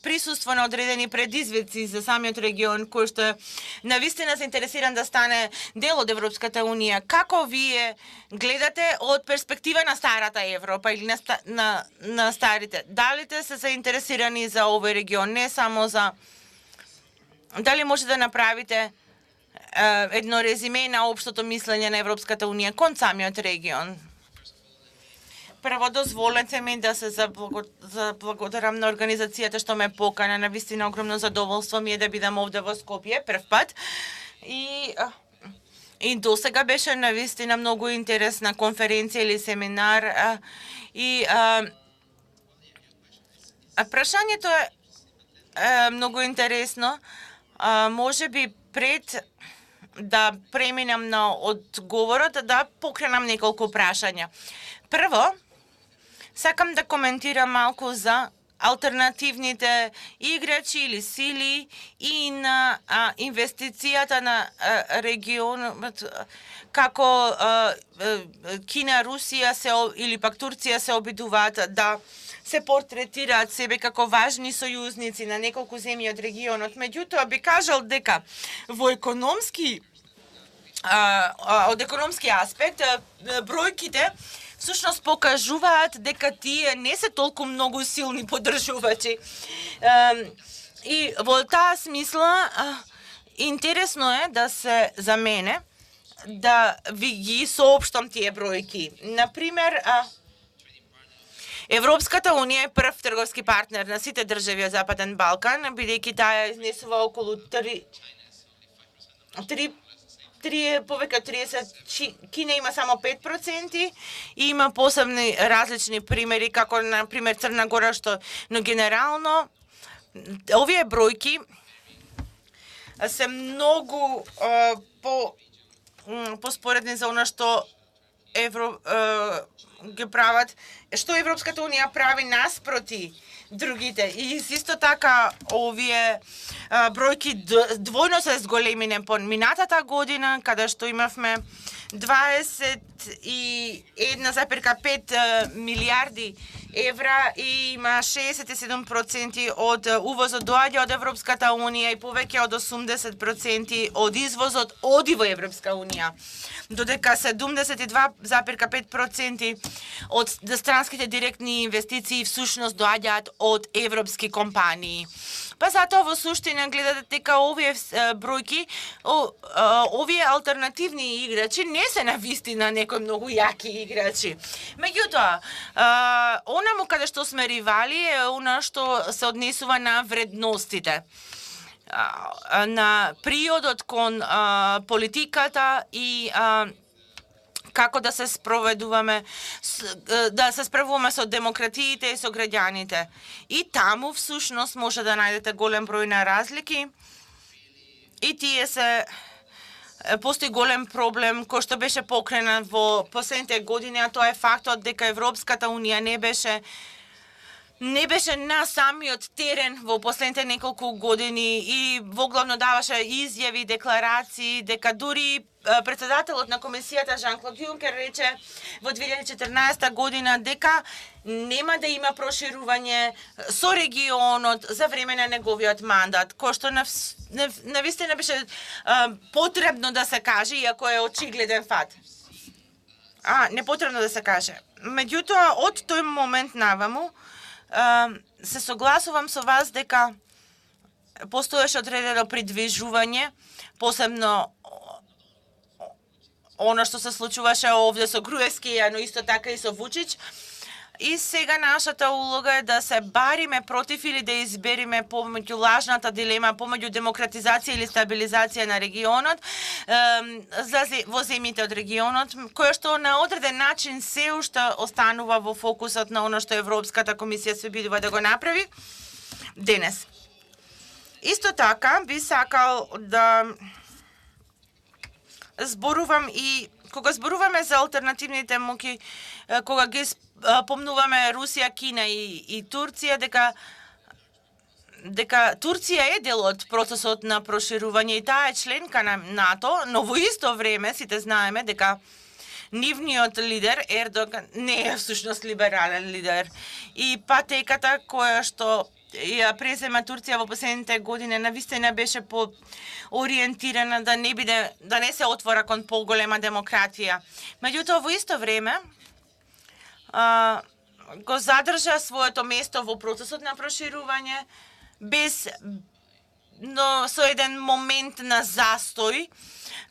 присуство на одредени предизвици за самиот регион, кој што е навистина заинтересиран да стане дел од Европската Унија. Како вие гледате од перспектива на старата Европа или на старите? Дали се заинтересирани за овој регион, не само за... Дали може да направите едно резиме на општото мислење на Европската Унија кон самиот регион? Прво дозволете ми да се заблагодарам на организацијата што ме покана. Навистина огромно задоволство ми е да бидам овде во Скопје прв пат. И до сега беше навистина многу интересна конференција или семинар. Прашањето е многу интересно. Може би пред да преминам на одговорот, да покренам неколку прашања. Прво, сакам да коментирам малку за алтернативните играчи или сили и на инвестицијата на регионот, како Кина, Русија или пак Турција се обидуваат да се портретираат себе како важни сојузници на неколку земји од регионот. Меѓутоа би кажал дека во од економски аспект бројките всушност покажуваат дека тие не се толку многу силни поддржувачи. И во таа смисла интересно е да се за мене да ви ги соопштам тие бројки. Например, Европската унија е прв трговски партнер на сите држави од Западен Балкан, бидејќи таа изнесува околу 3 повеќе од 30, Кина има само 5% и има посебни различни примери, како на пример Црна Гора, но генерално овие бројки се многу поспоредни за она што ги прават, што Европската унија прави наспроти другите. И исто така овие бројки двојно се зголемине по минатата година, каде што имавме 21,5 милиарди евра и има 67% од увозот доаѓа од Европската унија и повеќе од 80% од извозот оди во Европска унија. Додека 72,5% од странските директни инвестиции всушност доаѓаат од европски компании. Па затоа во суштина гледате дека овие бројки, овие алтернативни играчи не се навистина некои многу јаки играчи. Меѓутоа, онаму каде што сме ривали е она што се однесува на вредностите, на приодот кон политиката и како да се спроведуваме, да се справуваме со демократиите и со граѓаните. И таму всушност може да најдете голем број на разлики и тие се постои голем проблем кој што беше покренат во последните години, а тоа е фактот дека Европската унија не беше на самиот терен во последните неколку години и воглавно даваше изјави, декларации, дека дури председателот на комисијата Жан-Клод Јункер рече во 2014 година дека нема да има проширување со регионот за време на неговиот мандат, кој што навистина беше потребно да се каже, иако е очигледен факт. Непотребно да се каже. Меѓутоа, од тој момент наваму, се согласувам со вас дека постоеше одредено придвижување, посебно оно што се случуваше овде со Груевски, но исто така и со Вучич. И сега нашата улога е да се бариме против или да избериме помеѓу лажната дилема помеѓу демократизација или стабилизација на регионот, во земјите од регионот, која што на одреден начин се уште останува во фокусот на оно што Европската комисија се обидува да го направи денес. Исто така би сакал да зборувам и кога зборуваме за алтернативните моки, кога ги помнуваме Русија, Кина и Турција, дека Турција е дел од процесот на проширување и таа е членка на НАТО, но во исто време сите знаеме дека нивниот лидер Ердоган не е всушност либерален лидер и патеката која што ја презема Турција во последните години навистина беше ориентирана да не се отвора кон поголема демократија. Меѓутоа во исто време го задржа своето место во процесот на проширување без но со еден момент на застој,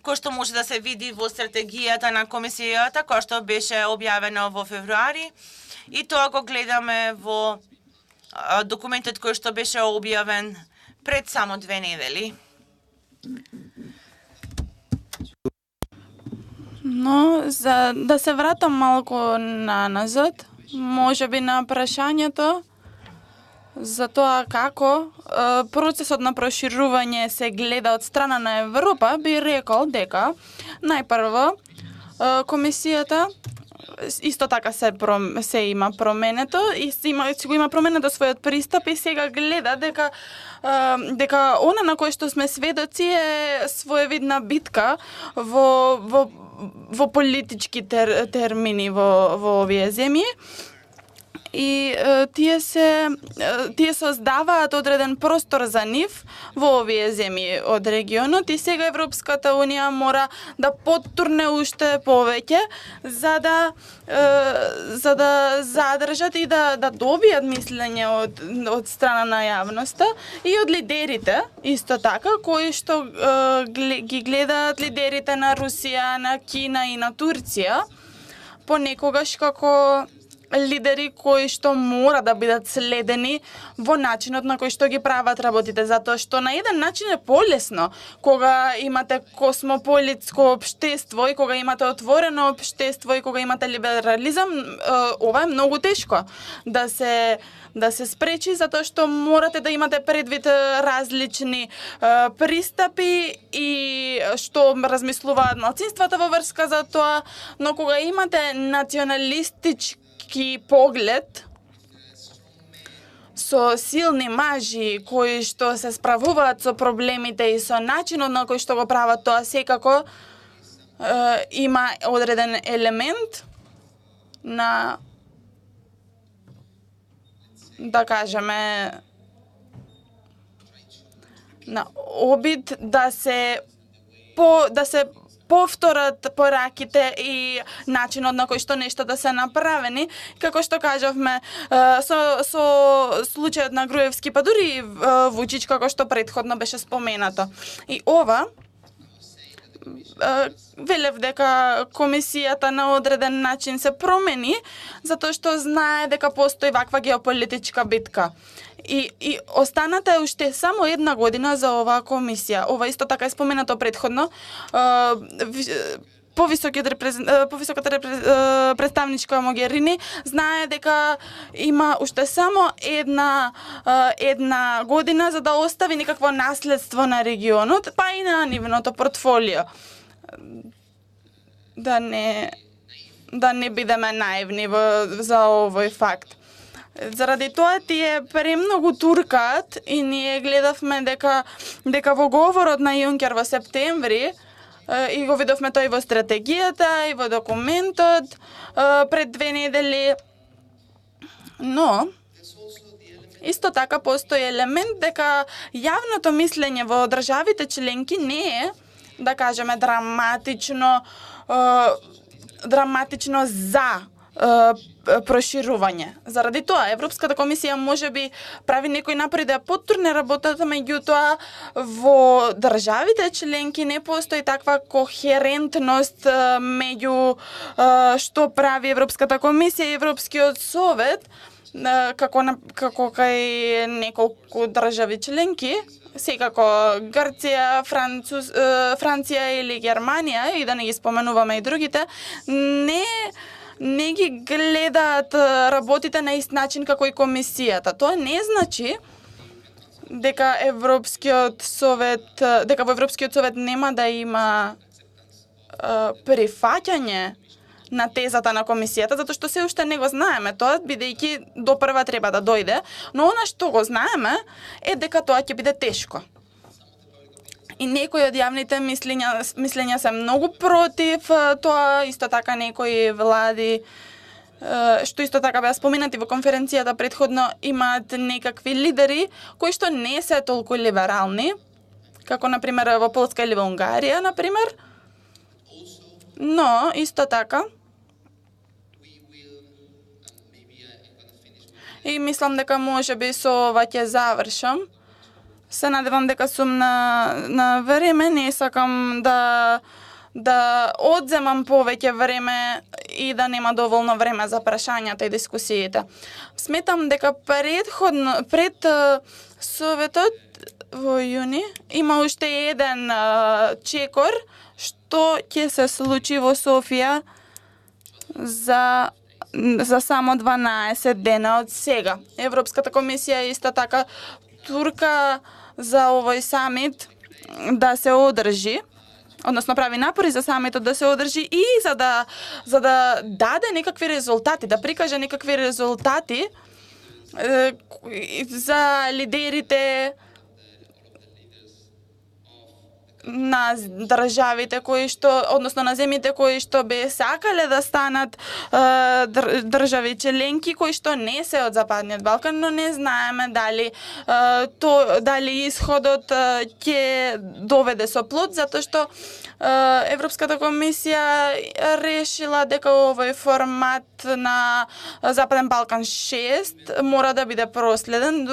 кој што може да се види во стратегијата на комисијата, која што беше објавено во февруари, и тоа го гледаме во документот кој што беше објавен пред само 2 недели. Но за да се вратам малку назад, можеби на прашањето за тоа како процесот на проширување се гледа од страна на Европа, би рекол дека најпрво комисијата исто така се има променето и си го има променето својот пристап и сега гледа дека она на кој што сме сведоци е своевидна битка во политички термини во овие земји. И тие создаваат одреден простор за нив во овие земји од регионот и сега Европската Унија мора да поттурне уште повеќе за да задржат и да добијат мислење од страна на јавноста и од лидерите исто така кои што ги гледаат лидерите на Русија, на Кина и на Турција понекогаш како лидери кои што мора да бидат следени во начинот на кој што ги прават работите, затоа што на еден начин е полесно кога имате космополитско општество и кога имате отворено општество и кога имате либерализам, ова е многу тешко да се спречи затоа што морате да имате предвид различни пристапи и што размислуваат малцинствата во врска за тоа, но кога имате националистички поглед со силни мажи кои што се справуваат со проблемите и со начинот на кој што го прават тоа, секако има одреден елемент на, да кажеме, на обид да се повторат пораките и начинот на кој што нештата се направени, како што кажавме со случајот на Груевски, па дури и Вучич, како што претходно беше споменато. И ова велев дека комисијата на одреден начин се промени, затоа што знае дека постои ваква геополитичка битка. И останата е уште само 1 година за оваа комисија. Ова исто така е споменато претходно. Повисоката представничка Могерини знае дека има уште само една година за да остави некакво наследство на регионот, па и на нивното портфолио. Да не бидеме наивни за овој факт. Заради тоа тие премногу туркаат и ние гледавме дека во говорот на Јункер во септември и го видовме тој во стратегијата и во документот пред 2 недели. Но исто така постои елемент дека јавното мислење во државите членки не е, да кажеме, драматично за проширување. Заради тоа Европската комисија можеби прави некој напред да поттурне работата, меѓутоа во државите членки не постои таква кохерентност меѓу што прави Европската комисија и Европскиот совет како кај неколку држави членки, секако Грција, Франција или Германија, и да не ги споменуваме и другите, не ги гледаат работите на ист начин како и комисијата. Тоа не значи дека во Европскиот совет нема да има прифаќање на тезата на комисијата, затоа што се уште не го знаеме тоа, бидејќи до прва треба да дојде, но она што го знаеме е дека тоа ќе биде тешко. И некои од јавните мислења се многу против тоа, исто така некои влади, што исто така беа споменати во конференцијата претходно, имаат некакви лидери кои што не се толку либерални, како например во Полска или во Унгарија, например. Но исто така и мислам дека можеби со ова ќе завршам. Се надевам дека сум на време, не сакам да одземам повеќе време и да нема доволно време за прашањата и дискусиите. Сметам дека пред Советот во јуни има уште еден чекор што ќе се случи во Софија за само 12 дена од сега. Европската комисија исто така турка за овој самит да се одржи, односно прави напори за самитот да се одржи и за да даде некакви резултати, да прикаже некакви резултати за лидерите на државите кои што, односно на земјите кои што би сакале да станат држави членки кои што не се од Западниот Балкан, но не знаеме дали дали исходот ќе доведе со плод, затоа што Европската комисија решила дека овој формат на Западен Балкан 6 мора да биде проследен,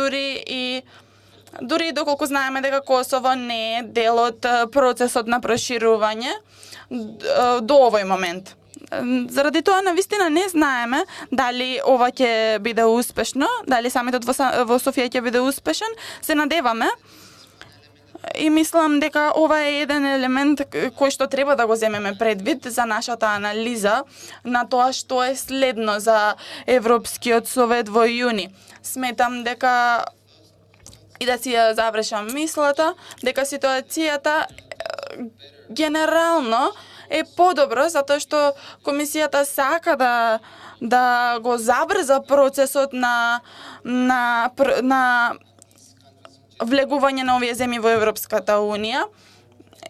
дури доколку знаеме дека Косово не е дел од процесот на проширување до овој момент. Заради тоа навистина не знаеме дали ова ќе биде успешно, дали самитот во Софија ќе биде успешен. Се надеваме и мислам дека ова е еден елемент кој што треба да го земеме предвид за нашата анализа на тоа што е следно за Европскиот совет во јуни. Сметам дека и да си ја завршам мислата, дека ситуацијата генерално е подобро, затоа што комисијата сака да го забрза процесот на влегување на овие земји во Европската Унија.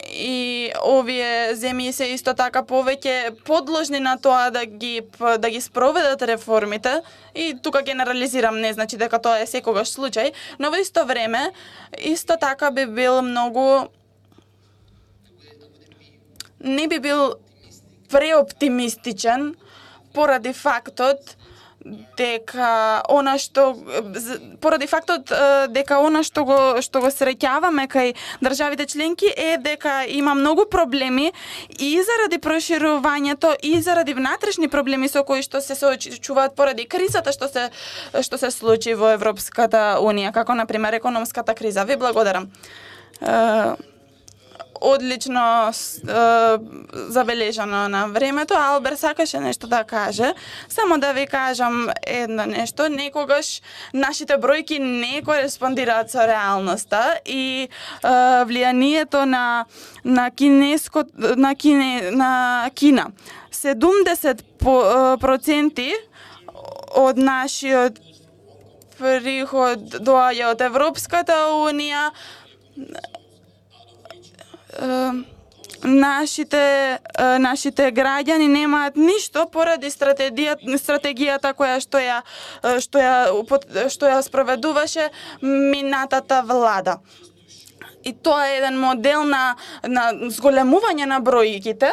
И овие земји се исто така повеќе подложни на тоа да ги спроведат реформите, и тука генерализирам, не значи дека тоа е секогаш случај, но во исто време исто така би бил не би бил преоптимистичен поради фактот дека она што го среќаваме кај државите членки е дека има многу проблеми и заради проширувањето и заради внатрешни проблеми со кои што се соочуваат поради кризата што се случи во Европската Унија, како на пример економската криза. Ви благодарам. Одлично забележано на времето. Албер сакаше нешто да каже. Само да ви кажам едно нешто. Некогаш нашите бројки не кореспондираат со реалноста и влијанието на Кина. 70% од нашиот приход доаѓа од Европската Унија. Нашите граѓани немаат ништо поради стратегијата што ја спроведуваше минатата влада. И тоа е еден модел на зголемување на бројките.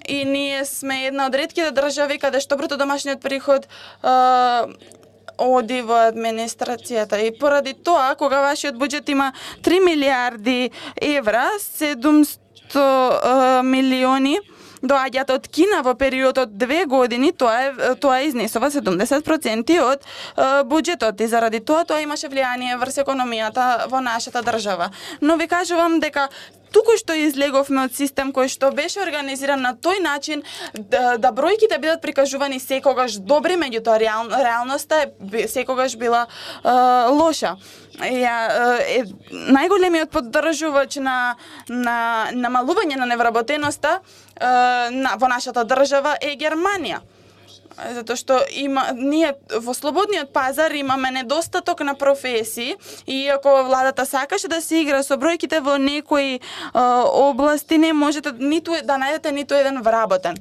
И ние сме една од ретките држави каде што бруто домашниот приход оди во администрацијата. И поради тоа, кога вашиот буџет има 3 милиарди евра, 700 милиони доаѓаат од Кина во период од 2 години, тоа изнесува 70% од буџетот, и заради тоа имаше влијание врз економијата во нашата држава. Но ви кажувам дека туку што излеговме од систем кој што беше организиран на тој начин да бројките бидат прикажувани секогаш добри, меѓутоа реалноста секогаш била лоша. Најголемиот поддржувач на намалување на невработеноста во нашата држава е Германија. Затоа што ние во слободниот пазар имаме недостаток на професии, и ако владата сакаше да се игра со бројките во некои области, не можете да најдете ниту еден вработен.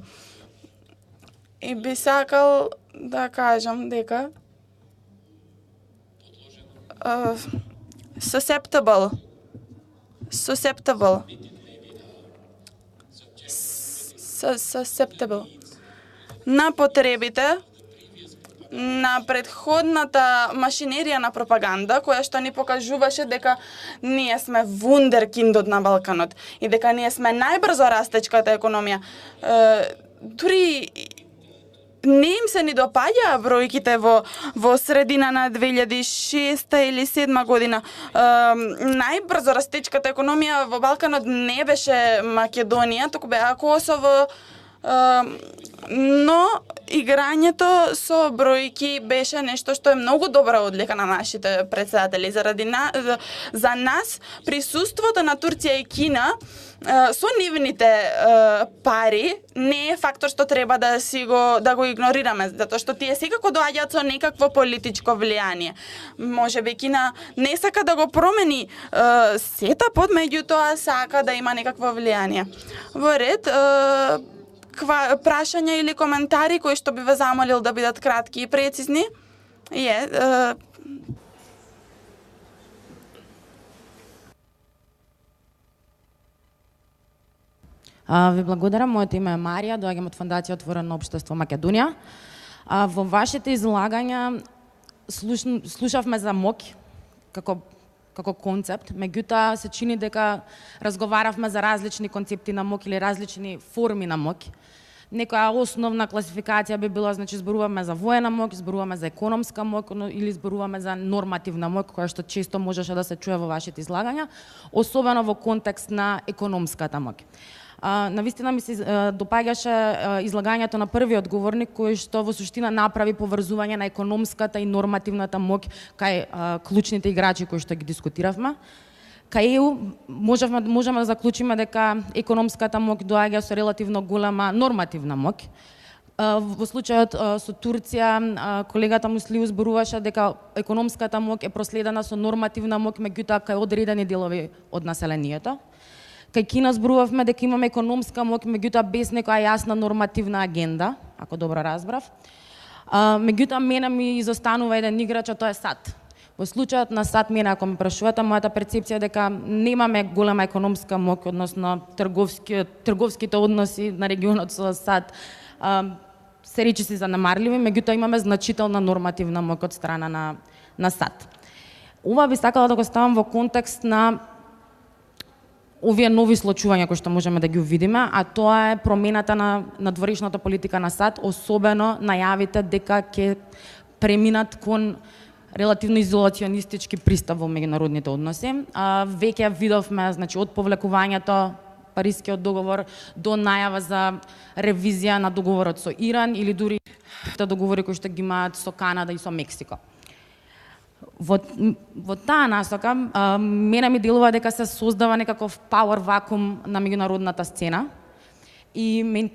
И би сакал да кажам дека susceptible на потребите на претходната машинерија на пропаганда, која што ни покажуваше дека ние сме вундеркиндот на Балканот и дека ние сме најбрзо растечката економија. Дури не им се ни допаѓаа бројките во средина на 2006 или 2007 година. Најбрзо растечката економија во Балканот не беше Македонија, туку беа Косово, но играњето со бројки беше нешто што е многу добра одлика на нашите председатели. За нас присуството на Турција и Кина со нивните пари не е фактор што треба да го игнорираме, затоа што тие секако доаѓаат со некакво политичко влијание. Можеби Кина не сака да го промени сетапот, меѓутоа сака да има некакво влијание. Во ред, прашања или коментари кои што би ве замолил да бидат кратки и прецизни? Ви благодарам. Моето име е Марија, доаѓам од Фондација Отворено општество Македонија. Во вашите излагања слушавме за МОК како концепт, меѓутоа се чини дека разговаравме за различни концепти на МОК или различни форми на МОК. Некоја основна класификација би била, значи, зборуваме за воена МОК, зборуваме за економска МОК или зборуваме за нормативна МОК, која што често можеше да се чуе во вашите излагања, особено во контекст на економската МОК. Навистина ми се допаѓаше излагањето на првиот говорник, кој што во суштина направи поврзување на економската и нормативната МОК кај клучните играчи кои што ги дискутиравме. Кај ЕУ можеме да заклучиме дека економската МОК доаѓа со релативно голема нормативна МОК. Во случајот со Турција, колегата Муслиу зборуваше дека економската МОК е проследена со нормативна МОК, меѓутоа кај одредени делови од населението. Кај Кина зборувавме дека имаме економска МОК, меѓутоа без некоја јасна нормативна агенда, ако добро разбрав. Меѓутоа мене ми изостанува еден играч, а тоа е САД. Во случајот на САД, мене ако ме прашувате, мојата перцепција е дека немаме голема економска МОК, односно трговските односи на регионот со САД се речиси занемарливи, меѓутоа имаме значителна нормативна МОК од страна на САД. Ова би сакала да го ставам во контекст на овие нови случувања кои што можеме да ги увидиме, а тоа е промената на надворешната политика на САД, особено најавите дека ќе преминат кон релативно изолационистички пристап во меѓународните односи. Веќе видовме, значи, од повлекувањето Парискиот договор до најава за ревизија на договорот со Иран или дури договори кои што ги имаат со Канада и со Мексико. Во таа насока, мене ми делува дека се создава некаков пауер вакуум на меѓународната сцена и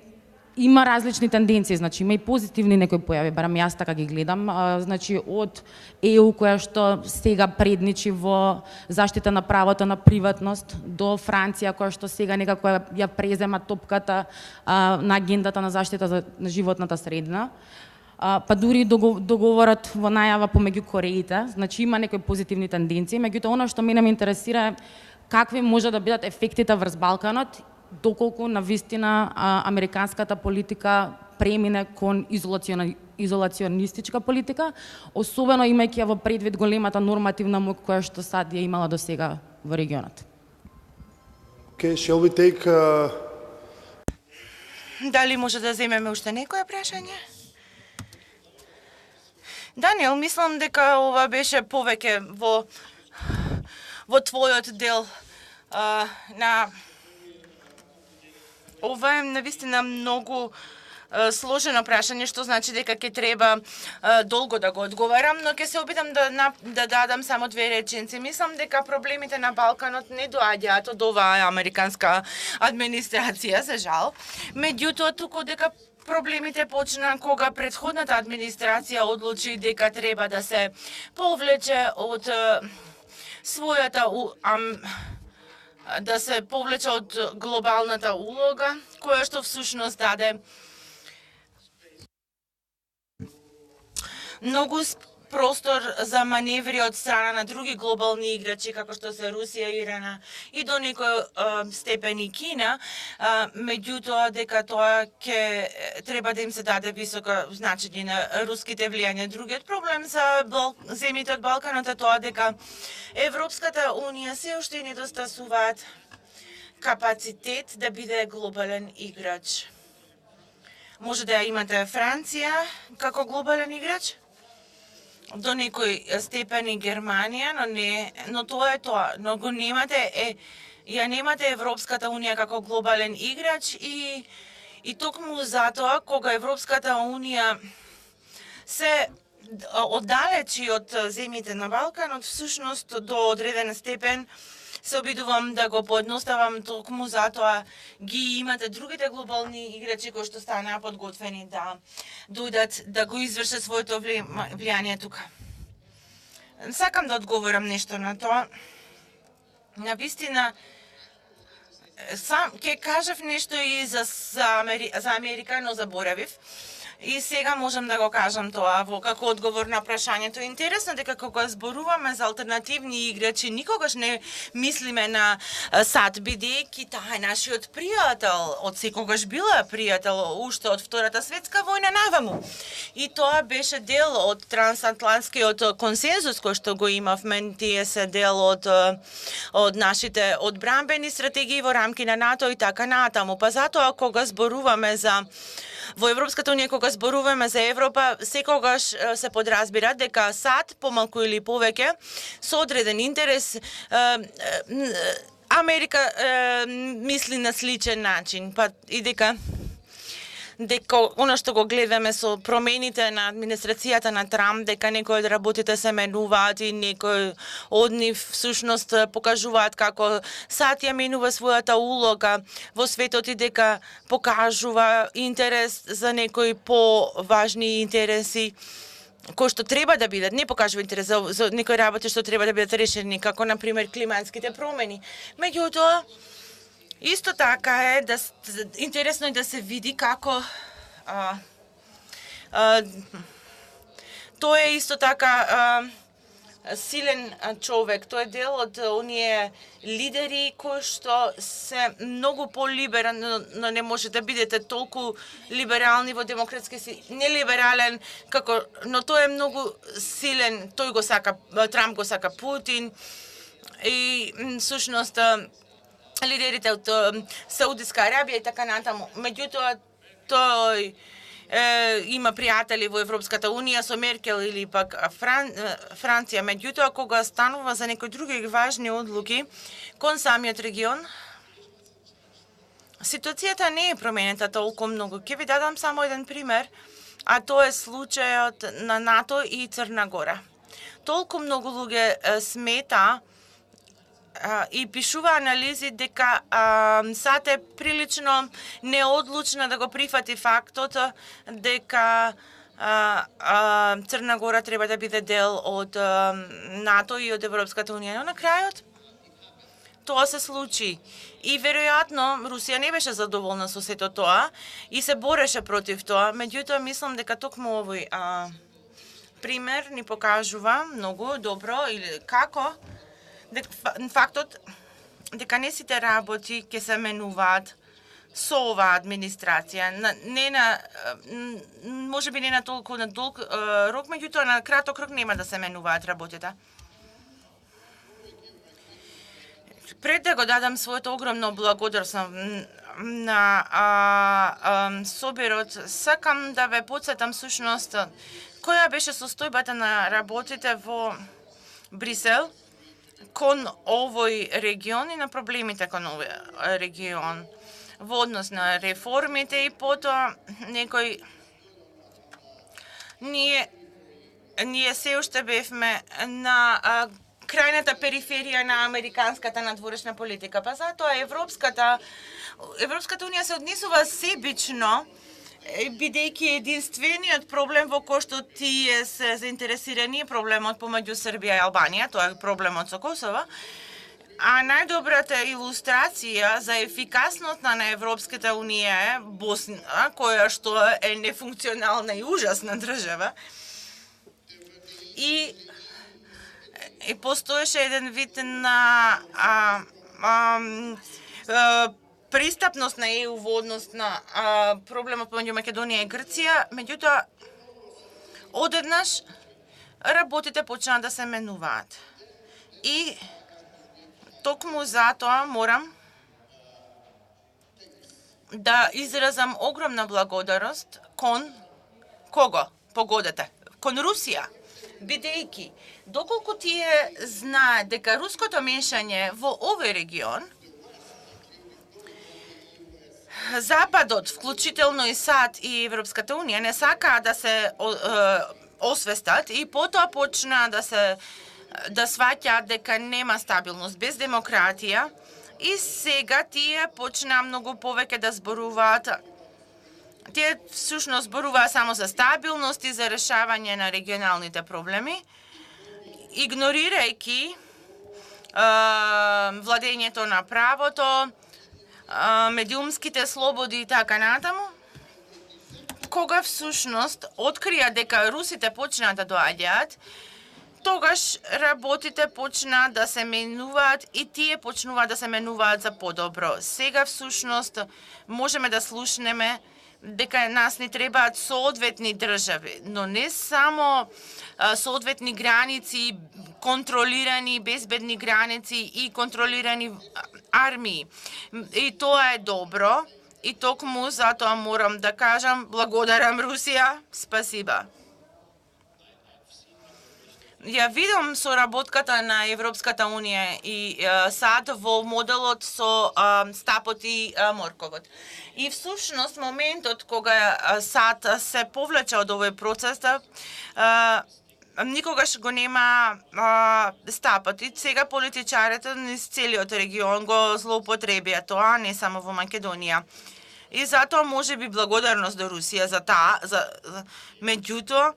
има различни тенденции, значи има и позитивни некои појави, барам јас така ги гледам, значи од ЕУ која што сега предничи во заштита на правото на приватност, до Франција која што сега некако ја презема топката на агендата на заштита на животната средина. Па дури договорот во најава помеѓу Кореите, значи има некои позитивни тенденции, меѓутоа она што мене ме интересира е какви може да бидат ефектите врз Балканот, доколку навистина американската политика премине кон изолационистичка политика, особено имајќи ја во предвид големата нормативна МОК која што САД ја имала до сега во регионот. Okay, shall we take Дали може да земеме уште некое прашање? Даниел, мислам дека ова беше повеќе во твојот дел на ова е навистина многу сложено прашање, што значи дека ќе треба долго да го одговарам, но ќе се обидам да дадам само две реченци. Мислам дека проблемите на Балканот не доаѓаат од оваа американска администрација, за жал. Меѓутоа, туку дека проблемите почна кога претходната администрација одлучи дека треба да се повлече од својата да се повлече од глобалната улога, која што всушност даде многу простор за маневри од страна на други глобални играчи, како што се Русија, Ирана и до некој степен и Кина, меѓутоа дека тоа ќе треба да им се даде високо значење на руските влијања. Другиот проблем за земјите од Балканот е тоа дека Европската Унија се уште недостасуваат капацитет да биде глобален играч. Може да ја имате Франција како глобален играч, до некој степен и Германија, но тоа е тоа. Но го немате, ја немате Европската Унија како глобален играч и токму затоа кога Европската Унија се оддалечи од земјите на Балканот, всушност до одреден степен се обидувам да го поедноставам, токму затоа ги имате другите глобални играчи кои што станаа подготвени да дојдат да го извршат своето влијание тука. Сакам да одговорам нешто на тоа. На вистина, ќе кажав нешто и за Америка, но заборавив. И сега можам да го кажам тоа како одговор на прашањето. Интересно дека кога зборуваме за алтернативни играчи, никогаш не мислиме на САД, бидејќи таа е нашиот пријател, од секогаш била пријател, уште од Втората светска војна наваму. И тоа беше дел од трансатлантскиот консензус кој што го имавме, тие се дел од нашите одбранбени стратегии во рамки на НАТО и така натаму. Па затоа кога зборуваме во Европската Унија, кога зборуваме за Европа, секогаш се подразбира дека САД, помалку или повеќе, со одреден интерес, Америка мисли на сличен начин, па и дека она што го гледаме со промените на администрацијата на Трамп, дека некои од работите се менуваат и некои од нив всушност покажуваат како САД ја менува својата улога во светот и дека покажува интерес за некои поважни интереси кои што треба да бидат, не покажува интерес за некои работи што треба да бидат решени, како на пример климатските промени. Меѓутоа, исто така е интересно е да се види како тој е исто така силен човек. Тој е дел од оние лидери кои што се многу полиберални, но не може да бидете толку либерални во демократски си, нелиберален како, но тој е многу силен. Тој го сака, Трамп го сака Путин и всушност лидерите од Саудиска Арабија и така натаму. Меѓутоа, тој има пријатели во Европската Унија со Меркел или пак Франција. Меѓутоа, кога станува за некои други важни одлуки кон самиот регион, ситуацијата не е променета толку многу. Ќе ви дадам само еден пример, а тоа е случајот на НАТО и Црна Гора. Толку многу луѓе смета и пишува анализи дека САД е прилично неодлучна да го прифати фактот дека Црна Гора треба да биде дел од НАТО и од Европската Унија. Но на крајот тоа се случи. И веројатно Русија не беше задоволна со сето тоа и се бореше против тоа. Меѓутоа мислам дека токму овој пример ни покажува многу добро или како фактот дека не сите работи ќе се менуваат со оваа администрација, можеби не на толку на долг рок, меѓутоа на краток рок нема да се менуваат работите. Пред да го дадам своето огромно благодарство на собирот, сакам да ве потсетам всушност која беше состојбата на работите во Брисел кон овој регион и на проблемите кон овој регион во однос на реформите и потоа некој ние се уште бевме на крајната периферија на американската надворешна политика. Па затоа Европската Унија се однесува себично, бидејќи единствениот проблем во кој што тие се заинтересирани е проблемот помеѓу Србија и Албанија, тоа е проблемот со Косово. А најдобрата илустрација за ефикасноста на Европската Унија е Босна, која што е нефункционална и ужасна држава. И постоеше еден вид на пристапност на ЕУ во однос на проблемот помеѓу Македонија и Грција, меѓутоа одеднаш работите почнаа да се менуваат. И токму затоа морам да изразам огромна благодарност кон кого? Погодете, кон Русија, бидејќи доколку тие знаат дека руското мешање во овој регион, Западот, вклучително и САД и Европската Унија, не сакаат да се освестат и потоа почна да сваќаат дека нема стабилност без демократија и сега тие почнаа многу повеќе да зборуваат. Тие всушност зборуваа само за стабилност и за решавање на регионалните проблеми, игнорирајќи владењето на правото, медиумските слободи и така натаму. Кога всушност открија дека русите почнаа да доаѓаат, тогаш работите почнаа да се менуваат и тие почнуваат да се менуваат за подобро. Сега всушност можеме да слушнеме дека нас ни требаат соодветни држави, но не само соодветни граници, контролирани безбедни граници и контролирани армии. И тоа е добро и токму затоа морам да кажам благодарам Русија, спасиба. Ја видам соработката на Европската Унија и САД во моделот со стапот и морковот. И всушност моментот кога САД се повлече од овој процес, никогаш го нема стапот. И сега политичарите низ целиот регион го злоупотребија тоа, не само во Македонија. И затоа може би благодарност до Русија за таа, меѓутоа,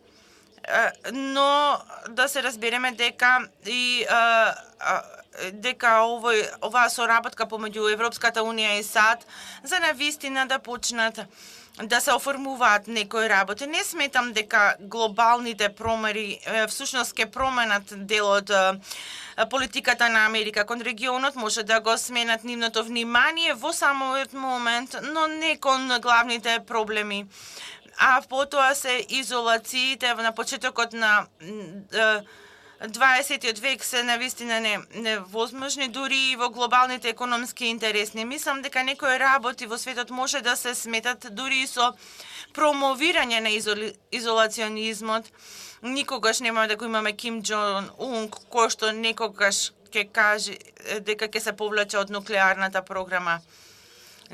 но да се разбереме дека и дека оваа соработка помеѓу Европската Унија и САД за навистина да почнат да се оформуваат некои работи. Не сметам дека глобалните промери всушност ќе променат дел од политиката на Америка кон регионот, може да го сменат нивното внимание во самиот момент, но не кон главните проблеми. А потоа се изолациите на почетокот на 20 век се навистина невозможни, дури и во глобалните економски интереси. Мислам дека некои работи во светот може да се сметат дури и со промовирање на изолационизмот. Никогаш нема да го имаме Ким Джон Ун, кој што некогаш ќе каже дека ќе се повлече од нуклеарната програма.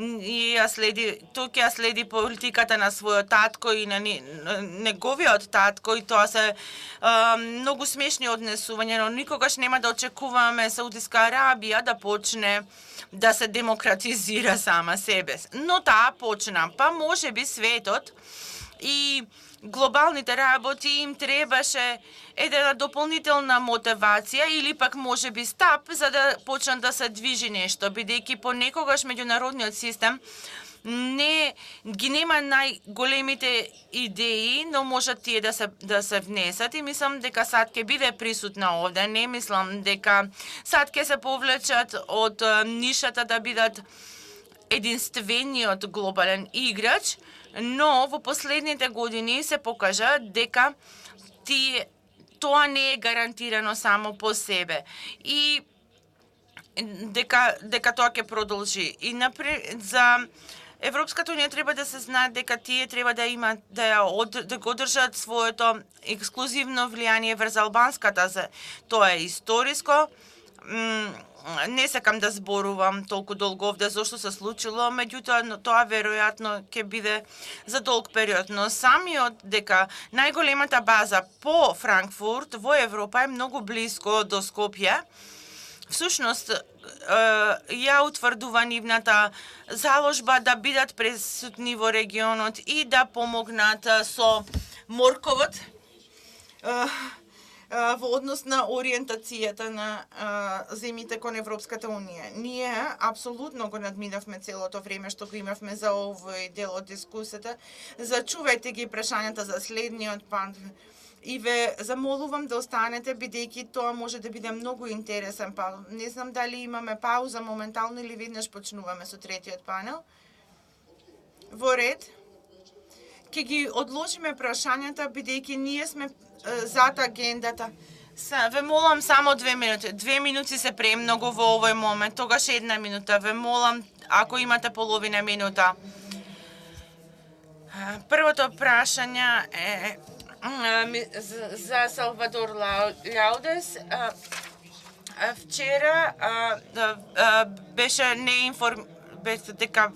И тој следи политиката на својот татко и на неговиот татко, и тоа се многу смешни однесувања, но никогаш нема да очекуваме Саудиска Арабија да почне да се демократизира сама себе. Но таа почна, па може би светот и глобалните работи им требаше една дополнителна мотивација или пак може би стап за да почнат да се движи нешто, бидејќи понекогаш меѓународниот систем не ги нема најголемите идеи, но можат тие да се внесат и мислам дека САД ќе биде присутна овде. Не мислам дека САД ќе се повлечат од нишата да бидат единствениот глобален играч, но во последните години се покажа дека тоа не е гарантирано само по себе и дека тоа ќе продолжи. И за Европската Унија треба да се знае дека тие треба да имат да го одржат своето ексклузивно влијание врз албанската. Тоа е историско. Не сакам да зборувам толку долго овде зошто се случило, меѓутоа тоа веројатно ќе биде за долг период. Но самиот дека најголемата база по Франкфурт во Европа е многу близко до Скопје, всушност ја утврдува нивната заложба да бидат присутни во регионот и да помогнат со морковот во однос на ориентацијата на земите кон Европската Унија. Ние апсолутно го надминавме целото време што го имавме за овој дел од дискусијата. Зачувајте ги прашањата за следниот пат. И ве замолувам да останете, бидејќи тоа може да биде многу интересен панел. Не знам дали имаме пауза моментално или веднаш почнуваме со третиот панел. Во ред. Ќе ги одложиме прашањата, бидејќи ние сме зад агендата. Ве молам само 2 минути. 2 минути се премногу во овој момент. Тогаш 1 минута. Ве молам, ако имате половина минута. Првото прашање е за Салвадор Ляудес. Вчера беше дека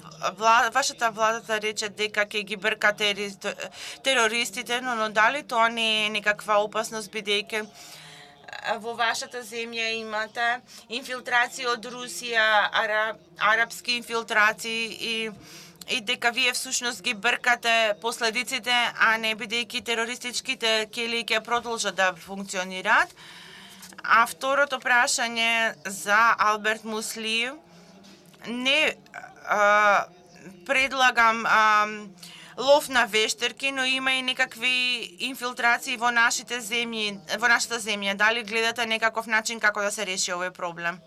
вашата владата рече дека ќе ги брка терористите, но дали тоа не е некаква опасност, бидејќи во вашата земја имате инфилтрации од Русија, арапски инфилтрации и дека вие всушност ги бркате последиците, а не бидејќи терористичките кели ќе продолжат да функционираат. А второто прашање за Алберт Муслиев. Не предлагам лов на вештерки, но има и некакви инфилтрации во нашите земји, во нашата земја. Дали гледате некаков начин како да се реши овој проблем?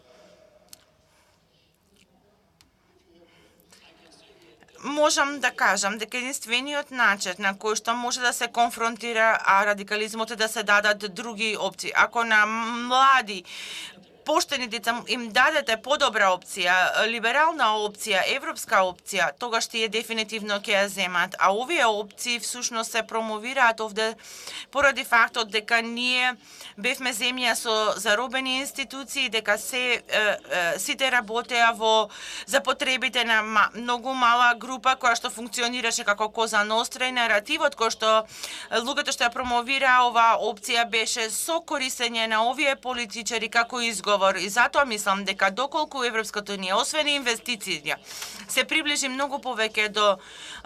Можам да кажам дека единствениот начин на кој што може да се конфронтира радикализмот е да се дадат други опции. Ако на млади поштени деца им дадете подобра опција, либерална опција, европска опција, тогаш тие дефинитивно ќе ја земат. А овие опции всушност се промовираат овде поради фактот дека ние бевме земја со заробени институции, дека сите работеа за потребите на многу мала група која што функционираше како Коза Ностра, и наративот кој што луѓето што ја промовира оваа опција беше со користење на овие политичари како изговор. И затоа мислам дека доколку Европската унија, освен инвестициите, се приближи многу повеќе до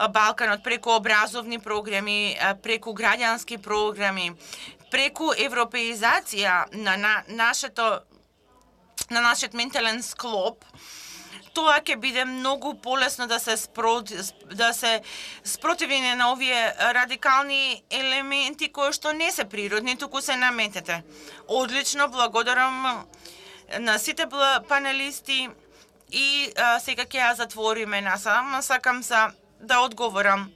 Балканот преку образовни програми, преку граѓански програми, преку европеизација на нашиот ментален склоп, тоа ќе биде многу полесно да се спротивиме на овие радикални елементи кои што не се природни, туку се наметете. Одлично, благодарам на сите панелисти и сега ќе ја затвориме насам. Сакам да одговорам.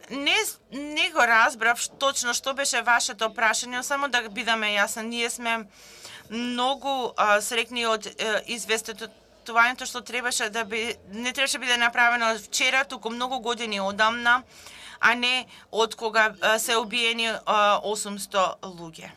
Не го разбрав точно што беше вашето прашање, само да бидеме јасни. Ние сме многу срекни од известувањето што не требаше биде направено вчера, туку многу години одамна, а не од кога се убиени 800 луѓе.